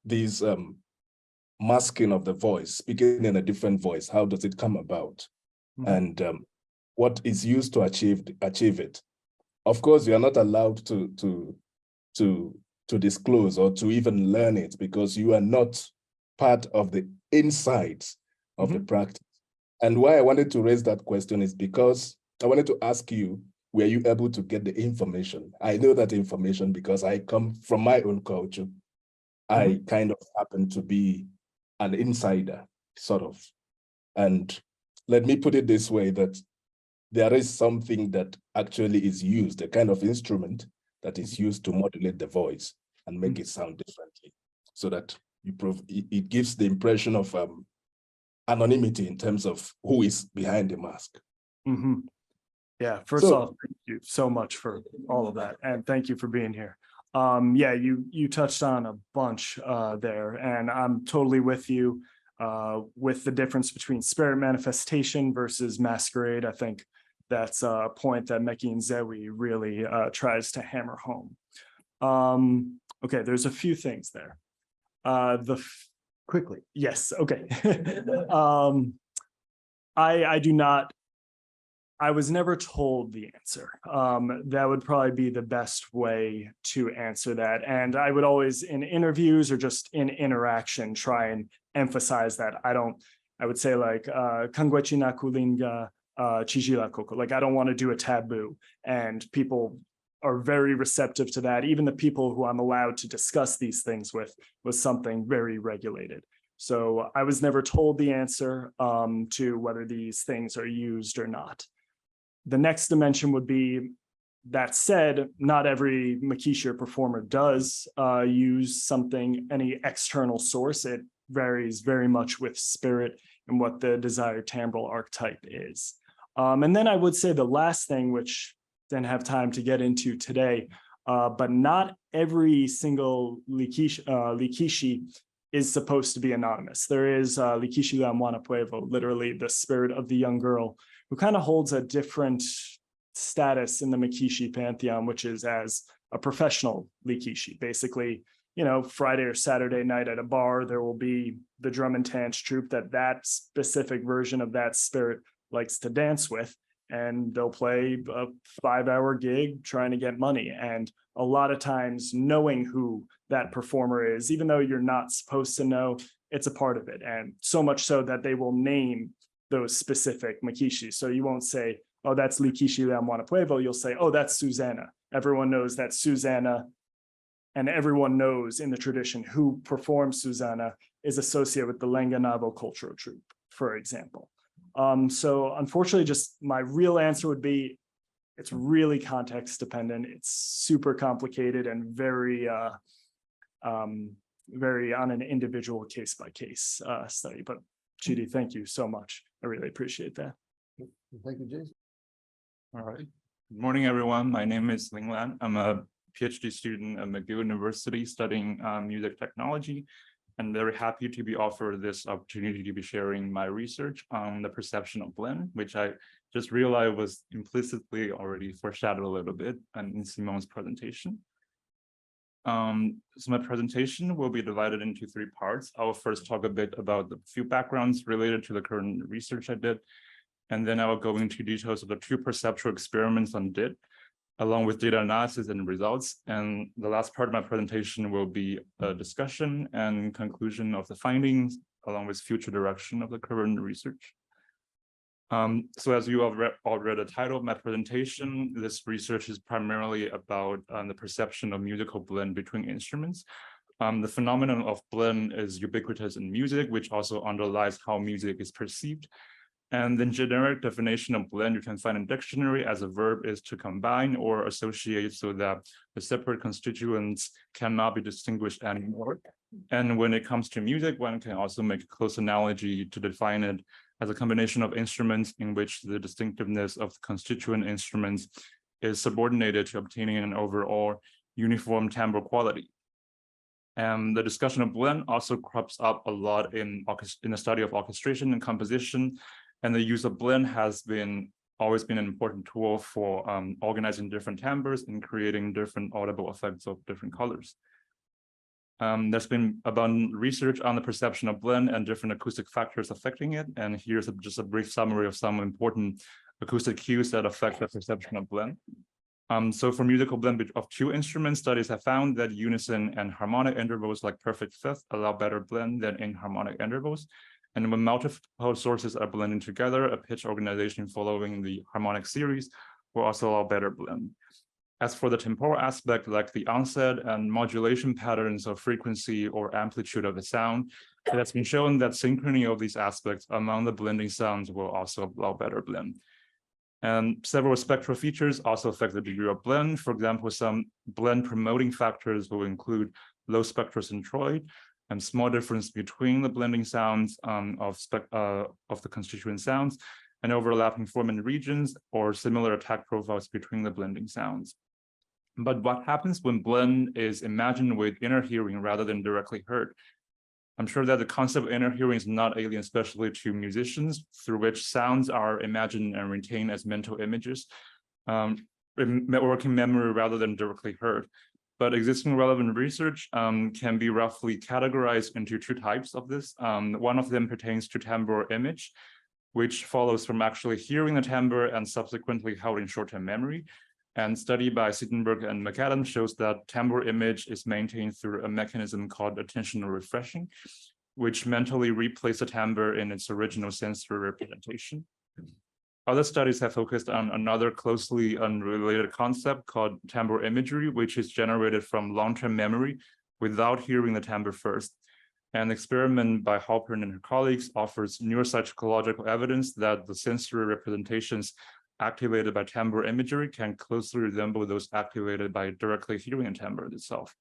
Speaker 11: these masking of the voice, speaking in a different voice, how does it come about? And what is used to achieve it? Of course, you are not allowed to disclose or to even learn it because you are not part of the insides of the practice. And why I wanted to raise that question is because I wanted to ask you, were you able to get the information? I know that information because I come from my own culture. I kind of happen to be an insider, sort of. And let me put it this way, that there is something that actually is used, a kind of instrument that is used to modulate the voice and make it sound differently, so that it gives the impression of anonymity in terms of who is behind the mask.
Speaker 16: Yeah, first off, thank you so much for all of that. And thank you for being here. Yeah, you touched on a bunch there, and I'm totally with you with the difference between spirit manifestation versus masquerade. I think that's a point that Meki and Zewi really tries to hammer home. Okay, there's a few things there.
Speaker 2: Quickly.
Speaker 16: Yes, okay. I was never told the answer. That would probably be the best way to answer that. And I would always, in interviews or just in interaction, try and emphasize that. I would say like, kangwechi na kulinga chijila koko, like I don't want to do a taboo. And people are very receptive to that. Even the people who I'm allowed to discuss these things with was something very regulated. So I was never told the answer to whether these things are used or not. The next dimension would be, that said, not every Makishi performer does use any external source. It varies very much with spirit and what the desired timbral archetype is. And then I would say the last thing, which didn't have time to get into today, but not every single Likishi is supposed to be anonymous. There is Likishi la Mwana Puevo, literally the spirit of the young girl, who kind of holds a different status in the Makishi pantheon, which is as a professional Likishi. Basically, Friday or Saturday night at a bar, there will be the drum and dance troupe that specific version of that spirit likes to dance with, and they'll play a 5-hour gig trying to get money. And a lot of times knowing who that performer is, even though you're not supposed to know, it's a part of it. And so much so that they will name those specific Makishi. So you won't say, oh, that's Likishi la Mwana Puevo. You'll say, oh, that's Susanna. Everyone knows that Susanna, and everyone knows in the tradition who performs Susanna is associated with the Lenganabo cultural troupe, for example. So unfortunately, just my real answer would be, it's really context dependent. It's super complicated and very on an individual case by case study. But Chidi, thank you so much. I really appreciate that.
Speaker 2: Thank you, Jason.
Speaker 18: All right. Good morning, everyone. My name is Linglan. I'm a PhD student at McGill University studying music technology. I'm very happy to be offered this opportunity to be sharing my research on the perception of blend, which I just realized was implicitly already foreshadowed a little bit in Simon's presentation. So my presentation will be divided into 3 parts. I will first talk a bit about the few backgrounds related to the current research I did, and then I will go into details of the 2 perceptual experiments on DIT, along with data analysis and results. And the last part of my presentation will be a discussion and conclusion of the findings, along with future direction of the current research. So as you have read the title of my presentation, this research is primarily about the perception of musical blend between instruments. The phenomenon of blend is ubiquitous in music, which also underlies how music is perceived. And the generic definition of blend you can find in dictionary as a verb is to combine or associate so that the separate constituents cannot be distinguished anymore. And when it comes to music, one can also make a close analogy to define it as a combination of instruments in which the distinctiveness of constituent instruments is subordinated to obtaining an overall uniform timbre quality. And the discussion of blend also crops up a lot in the study of orchestration and composition. And the use of blend has always been an important tool for organizing different timbres and creating different audible effects of different colors. There's been abundant research on the perception of blend and different acoustic factors affecting it. And here's just a brief summary of some important acoustic cues that affect the perception of blend. So for musical blend of two instruments, studies have found that unison and harmonic intervals like perfect fifth allow better blend than inharmonic intervals. And when multiple sources are blending together, a pitch organization following the harmonic series will also allow better blend. As for the temporal aspect, like the onset and modulation patterns of frequency or amplitude of the sound, it has been shown that synchrony of these aspects among the blending sounds will also allow better blend. And several spectral features also affect the degree of blend. For example, some blend promoting factors will include low spectral centroid and small difference between the blending sounds of the constituent sounds and overlapping formant regions or similar attack profiles between the blending sounds. But what happens when blend is imagined with inner hearing rather than directly heard? I'm sure that the concept of inner hearing is not alien, especially to musicians, through which sounds are imagined and retained as mental images, working memory rather than directly heard. But existing relevant research can be roughly categorized into two types of this. One of them pertains to timbre image, which follows from actually hearing the timbre and subsequently held in short-term memory. And study by Oldenburg and McGill shows that timbre image is maintained through a mechanism called attentional refreshing, which mentally replaces the timbre in its original sensory representation. Other studies have focused on another closely unrelated concept called timbre imagery, which is generated from long-term memory without hearing the timbre first. An experiment by Halpern and her colleagues offers neuropsychological evidence that the sensory representations activated by timbre imagery can closely resemble those activated by directly hearing a timbre itself.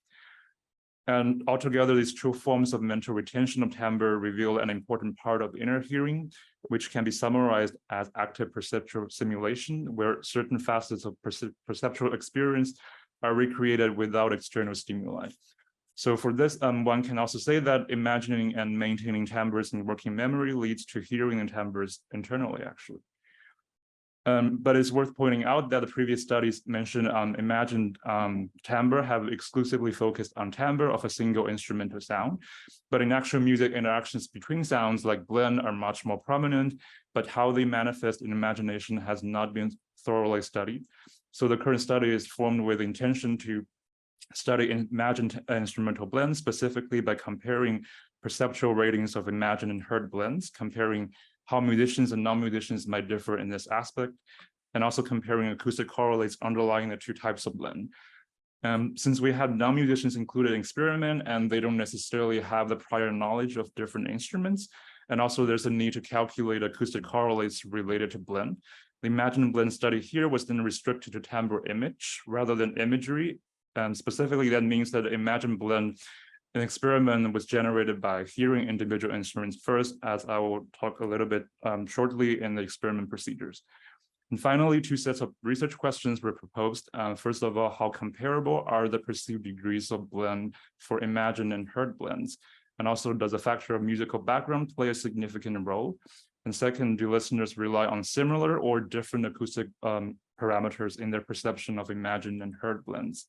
Speaker 18: And altogether, these two forms of mental retention of timbre reveal an important part of inner hearing, which can be summarized as active perceptual simulation, where certain facets of perceptual experience are recreated without external stimuli. So for this, one can also say that imagining and maintaining timbres in working memory leads to hearing the timbres internally, actually. But it's worth pointing out that the previous studies mentioned imagined timbre have exclusively focused on timbre of a single instrumental sound. But in actual music, interactions between sounds like blend are much more prominent, but how they manifest in imagination has not been thoroughly studied. So the current study is formed with intention to study imagined instrumental blends, specifically by comparing perceptual ratings of imagined and heard blends, comparing how musicians and non-musicians might differ in this aspect, and also comparing acoustic correlates underlying the two types of blend. Since we have non-musicians included in experiment and they don't necessarily have the prior knowledge of different instruments, and also there's a need to calculate acoustic correlates related to blend, the imagined blend study here was then restricted to timbre image rather than imagery. And specifically, that means that the imagined blend an experiment was generated by hearing individual instruments first, as I will talk a little bit shortly in the experiment procedures. And finally, two sets of research questions were proposed. First of all, how comparable are the perceived degrees of blend for imagined and heard blends? And also, does a factor of musical background play a significant role? And second, do listeners rely on similar or different acoustic parameters in their perception of imagined and heard blends?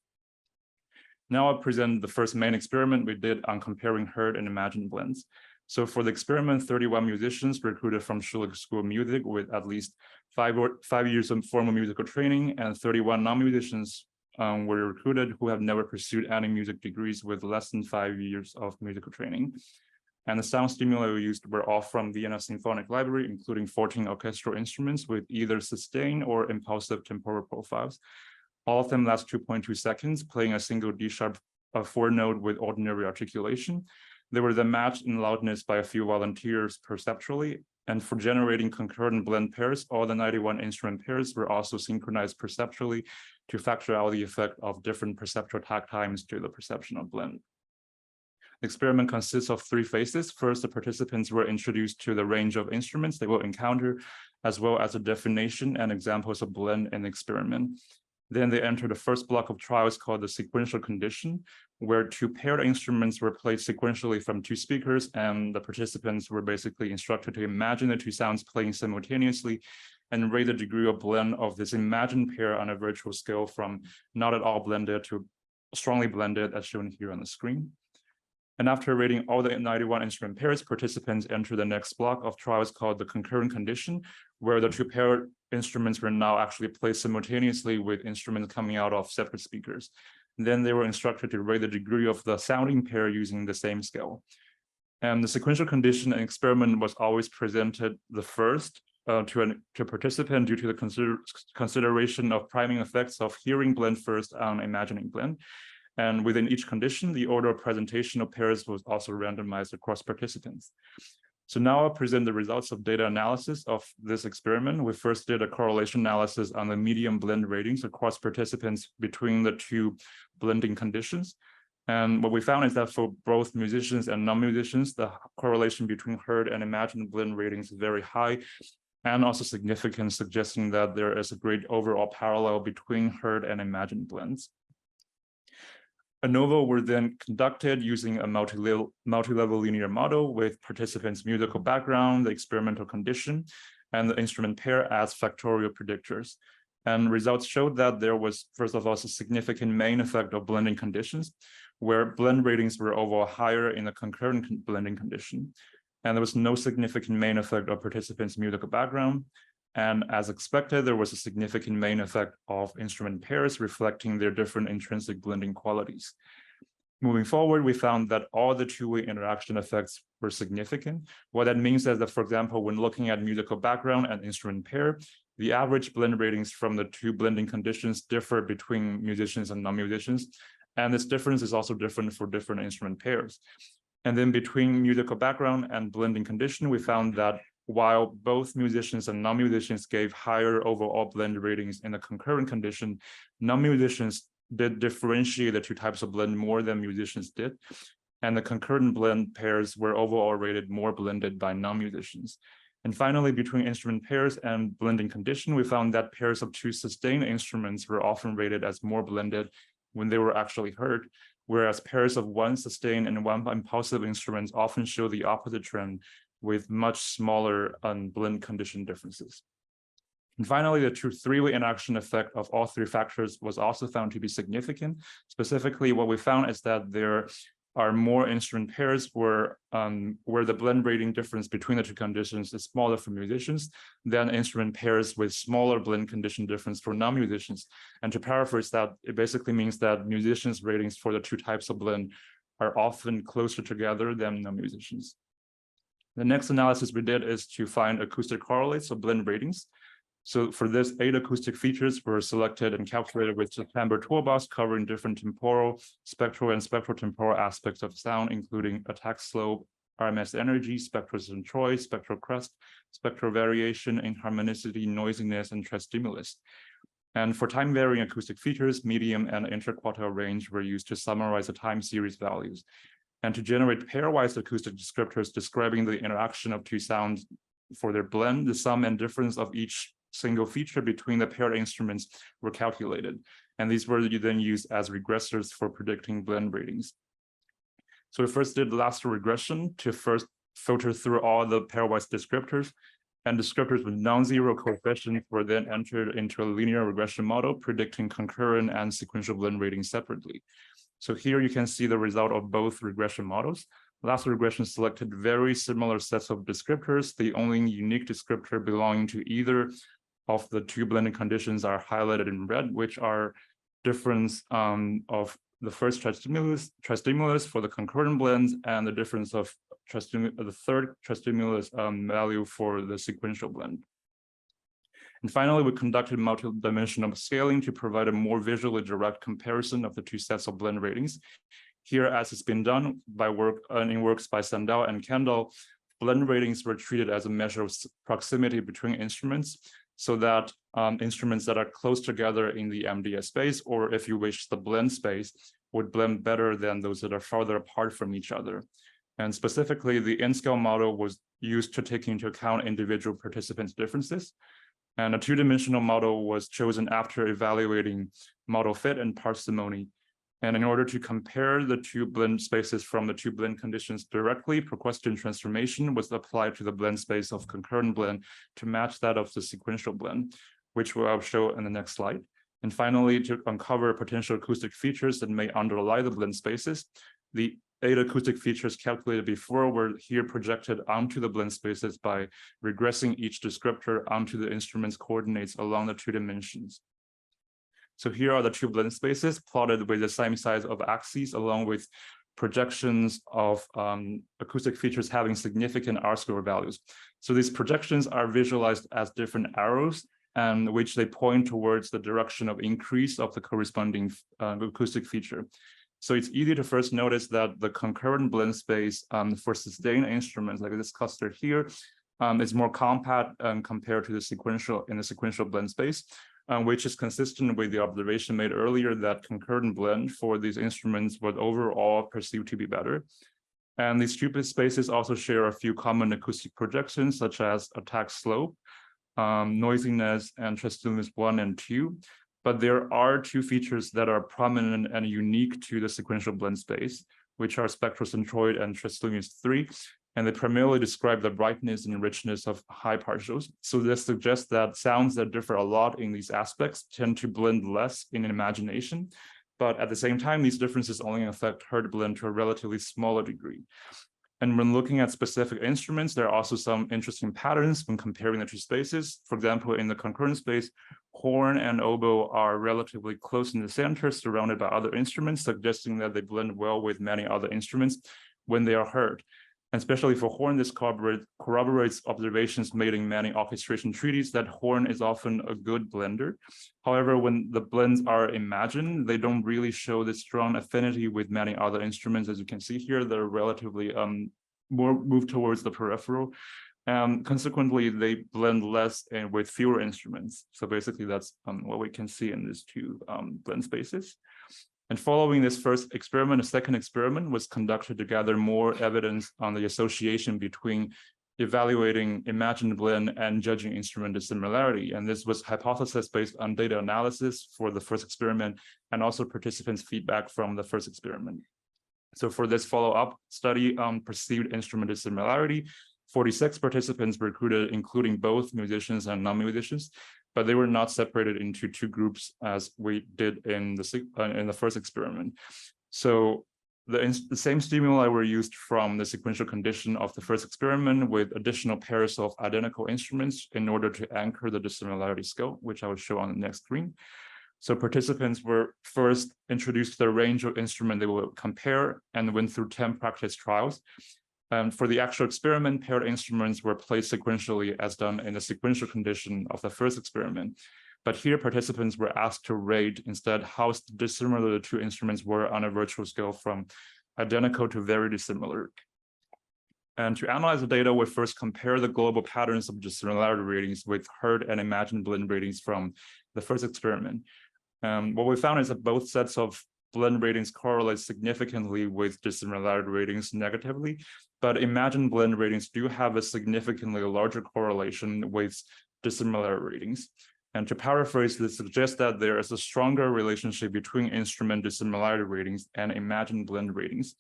Speaker 18: Now I'll present the first main experiment we did on comparing heard and imagined blends. So for the experiment, 31 musicians recruited from Schulich School of Music with at least 5 years of formal musical training, and 31 non-musicians were recruited who have never pursued any music degrees with less than 5 years of musical training. And the sound stimuli we used were all from Vienna Symphonic Library, including 14 orchestral instruments with either sustained or impulsive temporal profiles. All of them last 2.2 seconds, playing a single D-sharp 4 note with ordinary articulation. They were then matched in loudness by a few volunteers perceptually. And for generating concurrent blend pairs, all the 91 instrument pairs were also synchronized perceptually to factor out the effect of different perceptual takt times to the perception of blend. The experiment consists of 3 phases. First, the participants were introduced to the range of instruments they will encounter, as well as a definition and examples of blend in the experiment. Then they entered the first block of trials called the sequential condition, where 2 paired instruments were played sequentially from 2 speakers, and the participants were basically instructed to imagine the 2 sounds playing simultaneously and rate the degree of blend of this imagined pair on a virtual scale from not at all blended to strongly blended, as shown here on the screen. And after rating all the 91 instrument pairs, participants enter the next block of trials called the concurrent condition, where the 2 paired instruments were now actually played simultaneously with instruments coming out of separate speakers. Then they were instructed to rate the degree of the sounding pair using the same scale. And the sequential condition and experiment was always presented the first to a participant due to the consideration of priming effects of hearing blend first and imagining blend. And within each condition, the order of presentation of pairs was also randomized across participants. So now I'll present the results of data analysis of this experiment. We first did a correlation analysis on the medium blend ratings across participants between the 2 blending conditions. And what we found is that for both musicians and non-musicians, the correlation between heard and imagined blend ratings is very high and also significant, suggesting that there is a great overall parallel between heard and imagined blends. ANOVA were then conducted using a multi-level linear model with participants' musical background, the experimental condition, and the instrument pair as factorial predictors. And results showed that there was, first of all, a significant main effect of blending conditions, where blend ratings were overall higher in the concurrent blending condition. And there was no significant main effect of participants' musical background. And as expected, there was a significant main effect of instrument pairs reflecting their different intrinsic blending qualities. Moving forward, we found that all the 2-way interaction effects were significant. What that means is that, for example, when looking at musical background and instrument pair, the average blend ratings from the 2 blending conditions differ between musicians and non-musicians. And this difference is also different for different instrument pairs. And then between musical background and blending condition, we found that while both musicians and non-musicians gave higher overall blend ratings in the concurrent condition, non-musicians did differentiate the 2 types of blend more than musicians did. And the concurrent blend pairs were overall rated more blended by non-musicians. And finally, between instrument pairs and blending condition, we found that pairs of 2 sustained instruments were often rated as more blended when they were actually heard, whereas pairs of 1 sustained and 1 impulsive instruments often show the opposite trend with much smaller blend condition differences. And finally, the true 3-way interaction effect of all 3 factors was also found to be significant. Specifically, what we found is that there are more instrument pairs where the blend rating difference between the 2 conditions is smaller for musicians than instrument pairs with smaller blend condition difference for non-musicians. And to paraphrase that, it basically means that musicians' ratings for the 2 types of blend are often closer together than non-musicians. The next analysis we did is to find acoustic correlates of blend ratings. So for this, 8 acoustic features were selected and calculated with the Timbre toolbox covering different temporal, spectral, and spectral-temporal aspects of sound, including attack slope, RMS energy, spectral centroid, spectral crest, spectral variation, inharmonicity, noisiness, and tristimulus. And for time-varying acoustic features, medium and interquartile range were used to summarize the time series values. And to generate pairwise acoustic descriptors describing the interaction of 2 sounds for their blend, the sum and difference of each single feature between the paired instruments were calculated. And these were then used as regressors for predicting blend ratings. So we first did lasso regression to first filter through all the pairwise descriptors, and descriptors with non-zero coefficients were then entered into a linear regression model predicting concurrent and sequential blend ratings separately. So here you can see the result of both regression models. Lasso regression selected very similar sets of descriptors. The only unique descriptor belonging to either of the 2 blending conditions are highlighted in red, which are difference of the first tristimulus for the concurrent blends and the difference of third tristimulus value for the sequential blend. And finally, we conducted multi-dimensional scaling to provide a more visually direct comparison of the two sets of blend ratings. Here, as it's been done by in works by Sandel and Kendall, blend ratings were treated as a measure of proximity between instruments, so that instruments that are close together in the MDS space, or if you wish, the blend space, would blend better than those that are farther apart from each other. And specifically, the n-scale model was used to take into account individual participants' differences. And a two-dimensional model was chosen after evaluating model fit and parsimony. And in order to compare the two blend spaces from the two blend conditions directly, per-question transformation was applied to the blend space of concurrent blend to match that of the sequential blend, which I'll show in the next slide. And finally, to uncover potential acoustic features that may underlie the blend spaces, the 8 acoustic features calculated before were here projected onto the blend spaces by regressing each descriptor onto the instrument's coordinates along the 2 dimensions. So here are the 2 blend spaces plotted with the same size of axes, along with projections of acoustic features having significant R-square values. So these projections are visualized as different arrows, and which they point towards the direction of increase of the corresponding acoustic feature. So it's easy to first notice that the concurrent blend space for sustained instruments like this cluster here is more compact compared to the sequential blend space, which is consistent with the observation made earlier that concurrent blend for these instruments was overall perceived to be better. And these two spaces also share a few common acoustic projections, such as attack slope, noisiness, and tristimulus 1 and 2. But there are 2 features that are prominent and unique to the sequential blend space, which are spectrocentroid and tristimulus 3, and they primarily describe the brightness and richness of high partials. So this suggests that sounds that differ a lot in these aspects tend to blend less in imagination, but at the same time, these differences only affect heard blend to a relatively smaller degree. And when looking at specific instruments, there are also some interesting patterns when comparing the 2 spaces. For example, in the concurrent space, horn and oboe are relatively close in the center, surrounded by other instruments, suggesting that they blend well with many other instruments when they are heard. And especially for horn, this corroborates observations made in many orchestration treaties that horn is often a good blender. However, when the blends are imagined, they don't really show this strong affinity with many other instruments. As you can see here, they're relatively more moved towards the peripheral. Consequently, they blend less and with fewer instruments. So basically, that's what we can see in these 2 blend spaces. And following this first experiment, a second experiment was conducted to gather more evidence on the association between evaluating imagined blend and judging instrument dissimilarity. And this was hypothesis based on data analysis for the first experiment and also participants' feedback from the first experiment. So for this follow-up study on perceived instrument dissimilarity, 46 participants were recruited, including both musicians and non-musicians, but they were not separated into 2 groups as we did in the first experiment. So the same stimuli were used from the sequential condition of the first experiment with additional pairs of identical instruments in order to anchor the dissimilarity scale, which I will show on the next screen. So participants were first introduced to the range of instruments they will compare and went through 10 practice trials. And for the actual experiment, paired instruments were placed sequentially as done in the sequential condition of the first experiment. But here participants were asked to rate instead how dissimilar the 2 instruments were on a virtual scale from identical to very dissimilar. And to analyze the data, we first compare the global patterns of dissimilarity ratings with heard and imagined blend ratings from the first experiment. What we found is that both sets of blend ratings correlate significantly with dissimilarity ratings negatively, but imagined blend ratings do have a significantly larger correlation with dissimilarity ratings. And to paraphrase, this suggests that there is a stronger relationship between instrument dissimilarity ratings and imagined blend ratings,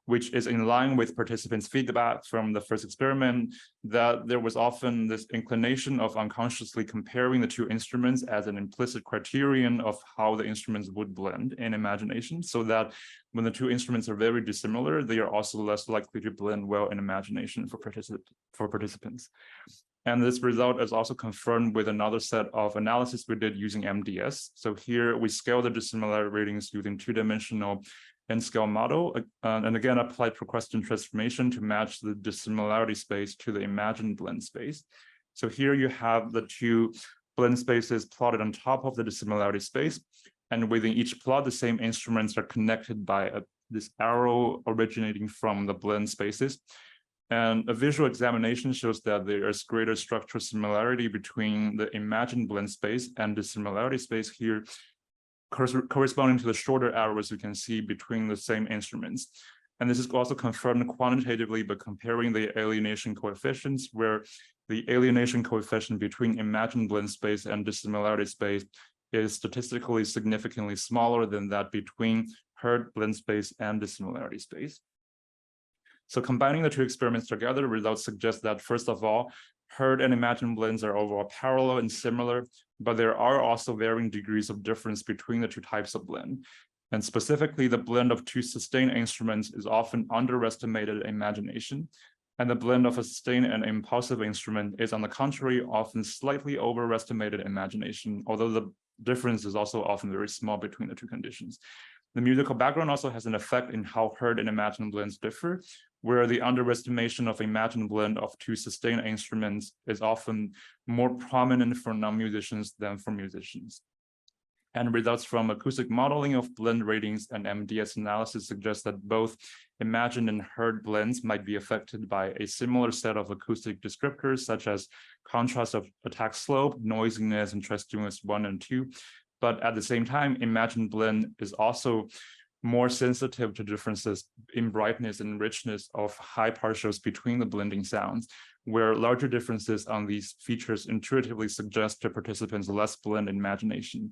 Speaker 18: which is in line with participants' feedback from the first experiment that there was often this inclination of unconsciously comparing the 2 instruments as an implicit criterion of how the instruments would blend in imagination, so that when the 2 instruments are very dissimilar, they are also less likely to blend well in imagination for participants. And this result is also confirmed with another set of analysis we did using MDS. So here we scale the dissimilarity ratings using 2-dimensional n-scale model, and again applied per-question transformation to match the dissimilarity space to the imagined blend space. So here you have the two blend spaces plotted on top of the dissimilarity space, and within each plot, the same instruments are connected by this arrow originating from the blend spaces. And a visual examination shows that there is greater structural similarity between the imagined blend space and the dissimilarity space here, corresponding to the shorter arrows you can see between the same instruments. And this is also confirmed quantitatively by comparing the alienation coefficients, where the alienation coefficient between imagined blend space and dissimilarity space is statistically significantly smaller than that between heard blend space and dissimilarity space. So combining the two experiments together, results suggest that, first of all, heard and imagined blends are overall parallel and similar, but there are also varying degrees of difference between the two types of blend. And specifically, the blend of two sustained instruments is often underestimated in imagination, and the blend of a sustained and impulsive instrument is, on the contrary, often slightly overestimated in imagination, although the difference is also often very small between the two conditions. The musical background also has an effect in how heard and imagined blends differ, where the underestimation of imagined blend of two sustained instruments is often more prominent for non-musicians than for musicians. And results from acoustic modeling of blend ratings and MDS analysis suggest that both imagined and heard blends might be affected by a similar set of acoustic descriptors, such as contrast of attack slope, noisiness, and tristimulus 1 and 2. But at the same time, imagined blend is also more sensitive to differences in brightness and richness of high partials between the blending sounds, where larger differences on these features intuitively suggest to participants less blend imagination.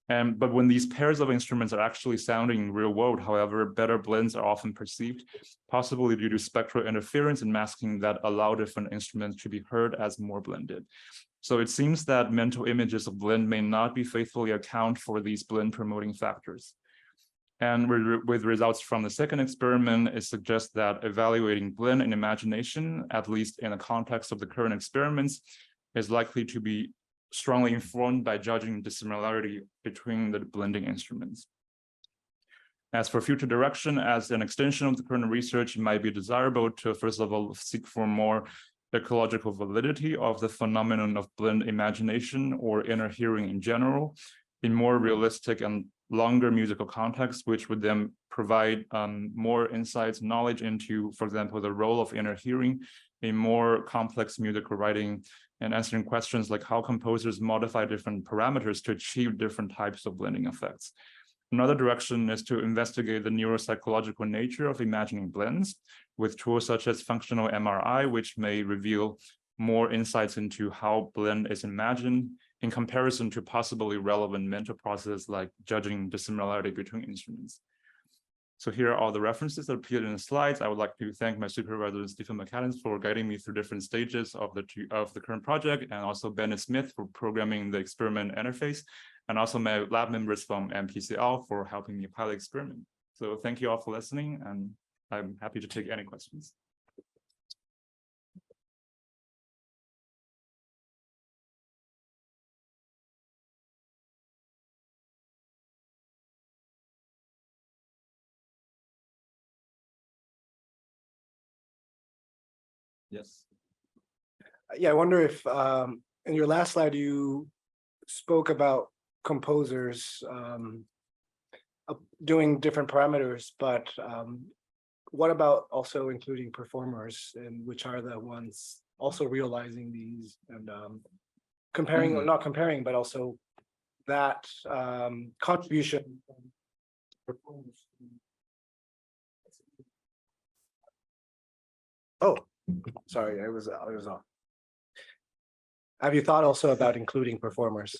Speaker 18: But when these pairs of instruments are actually sounding in real world, however, better blends are often perceived, possibly due to spectral interference and masking that allow different instruments to be heard as more blended. So it seems that mental images of blend may not be faithfully account for these blend promoting factors. And with results from the second experiment, it suggests that evaluating blend in imagination, at least in the context of the current experiments, is likely to be strongly informed by judging dissimilarity between the blending instruments. As for future direction, as an extension of the current research, it might be desirable to, first of all, seek for more ecological validity of the phenomenon of blend imagination or inner hearing in general, in more realistic and longer musical context, which would then provide more insights, knowledge into, for example, the role of inner hearing in more complex musical writing, and answering questions like how composers modify different parameters to achieve different types of blending effects. Another direction is to investigate the neuropsychological nature of imagining blends with tools such as functional MRI, which may reveal more insights into how blend is imagined in comparison to possibly relevant mental processes like judging dissimilarity between instruments. So here are all the references that appeared in the slides. I would like to thank my supervisor, Stephen McCallum, for guiding me through different stages of the current project, and also Bennett Smith for programming the experiment interface, and also my lab members from MPCL for helping me pilot experiment. So thank you all for listening, and I'm happy to take any questions. Yes.
Speaker 10: Yeah, I wonder if in your last slide, you spoke about composers doing different parameters, but what about also including performers, and which are the ones also realizing these and comparing, or not comparing, but also that contribution from performers. Oh, sorry, I was off. Have you thought also about including performers?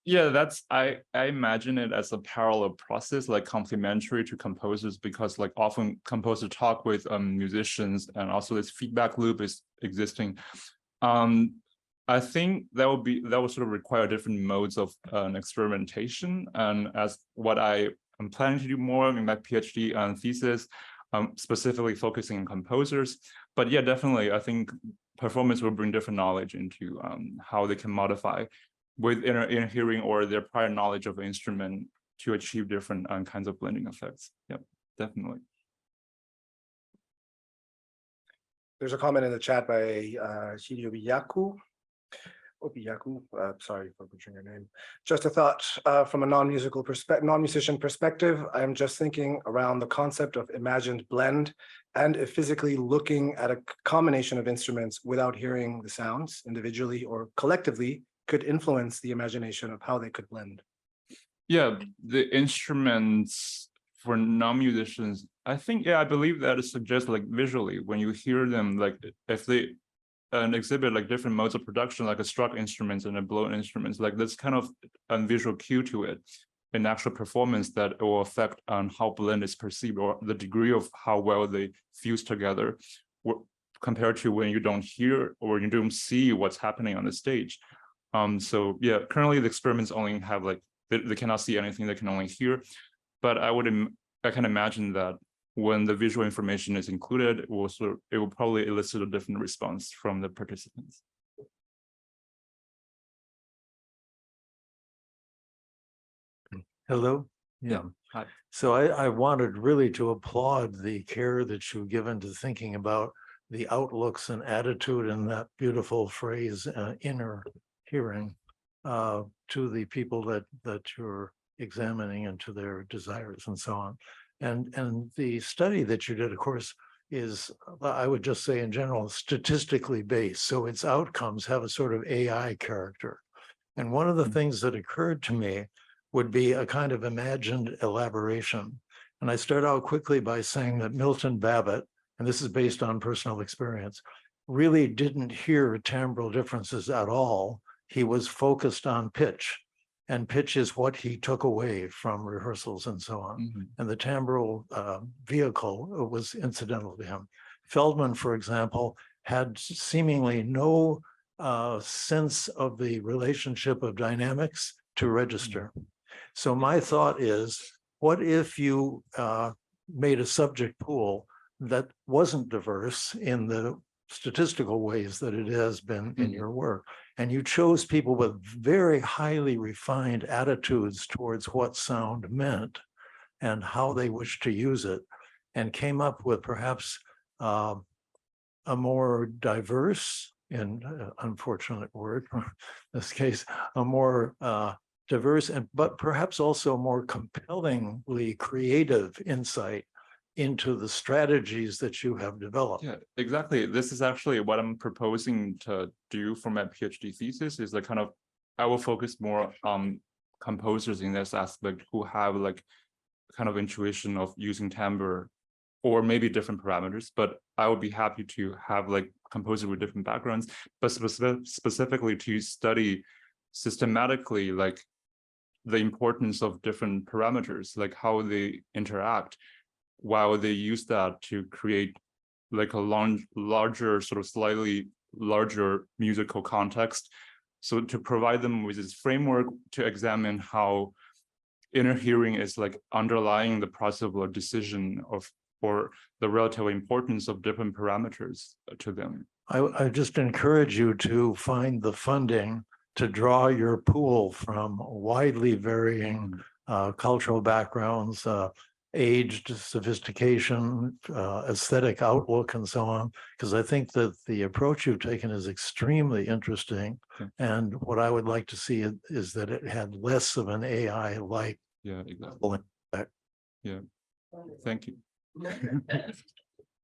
Speaker 18: Yeah, I imagine it as a parallel process, like complementary to composers, because like often composers talk with musicians, and also this feedback loop is existing. I think that will sort of require different modes of experimentation, and as what I am planning to do more in my PhD thesis, specifically focusing on composers. But yeah, definitely, I think performance will bring different knowledge into how they can modify with inner hearing or their prior knowledge of an instrument to achieve different kinds of blending effects. Yep, definitely.
Speaker 10: There's a comment in the chat by Obiyaku. Sorry for butchering your name. Just a thought from a non-musician perspective. I'm just thinking around the concept of imagined blend, and if physically looking at a combination of instruments without hearing the sounds individually or collectively could influence the imagination of how they could blend. Yeah,
Speaker 18: the instruments for non-musicians, I think, yeah, I believe that it suggests like visually when you hear them, like if they exhibit like different modes of production, like a struck instruments and a blown instruments, like that's kind of a visual cue to it in actual performance that it will affect on how blend is perceived or the degree of how well they fuse together compared to when you don't hear or you don't see what's happening on the stage. So yeah, currently the experiments only have like, they cannot see anything, they can only hear. But I can imagine that when the visual information is included, it will probably elicit a different response from the participants.
Speaker 6: Hello. Yeah.
Speaker 18: Hi.
Speaker 6: So I wanted really to applaud the care that you've given to thinking about the outlooks and attitude and that beautiful phrase, inner hearing, to the people that you're examining and to their desires and so on. And the study that you did, of course, is, I would just say in general, statistically based. So its outcomes have a sort of AI character. And one of the things that occurred to me would be a kind of imagined elaboration. And I start out quickly by saying that Milton Babbitt, and this is based on personal experience, really didn't hear timbral differences at all. He was focused on pitch. And pitch is what he took away from rehearsals and so on. Mm-hmm. And the timbral vehicle was incidental to him. Feldman, for example, had seemingly no sense of the relationship of dynamics to register. Mm-hmm. So my thought is, what if you made a subject pool that wasn't diverse in the statistical ways that it has been in your work, and you chose people with very highly refined attitudes towards what sound meant and how they wished to use it, and came up with perhaps a more diverse, in unfortunate word, in this case, a more diverse, but perhaps also more compellingly creative insight into the strategies that you have developed.
Speaker 18: Yeah, exactly. This is actually what I'm proposing to do for my PhD thesis, is like kind of, I will focus more on composers in this aspect who have like kind of intuition of using timbre or maybe different parameters, but I would be happy to have like composers with different backgrounds, but specifically to study systematically like the importance of different parameters, like how they interact, while they use that to create like a larger, sort of slightly larger musical context. So to provide them with this framework to examine how inner hearing is like underlying the process of a decision of, or the relative importance of different parameters to them.
Speaker 6: I just encourage you to find the funding to draw your pool from widely varying cultural backgrounds, aged sophistication, aesthetic outlook, and so on, because I think that the approach you've taken is extremely interesting. Okay. And what I would like to see is that it had less of an AI-like.
Speaker 18: Yeah, exactly. Yeah, thank you.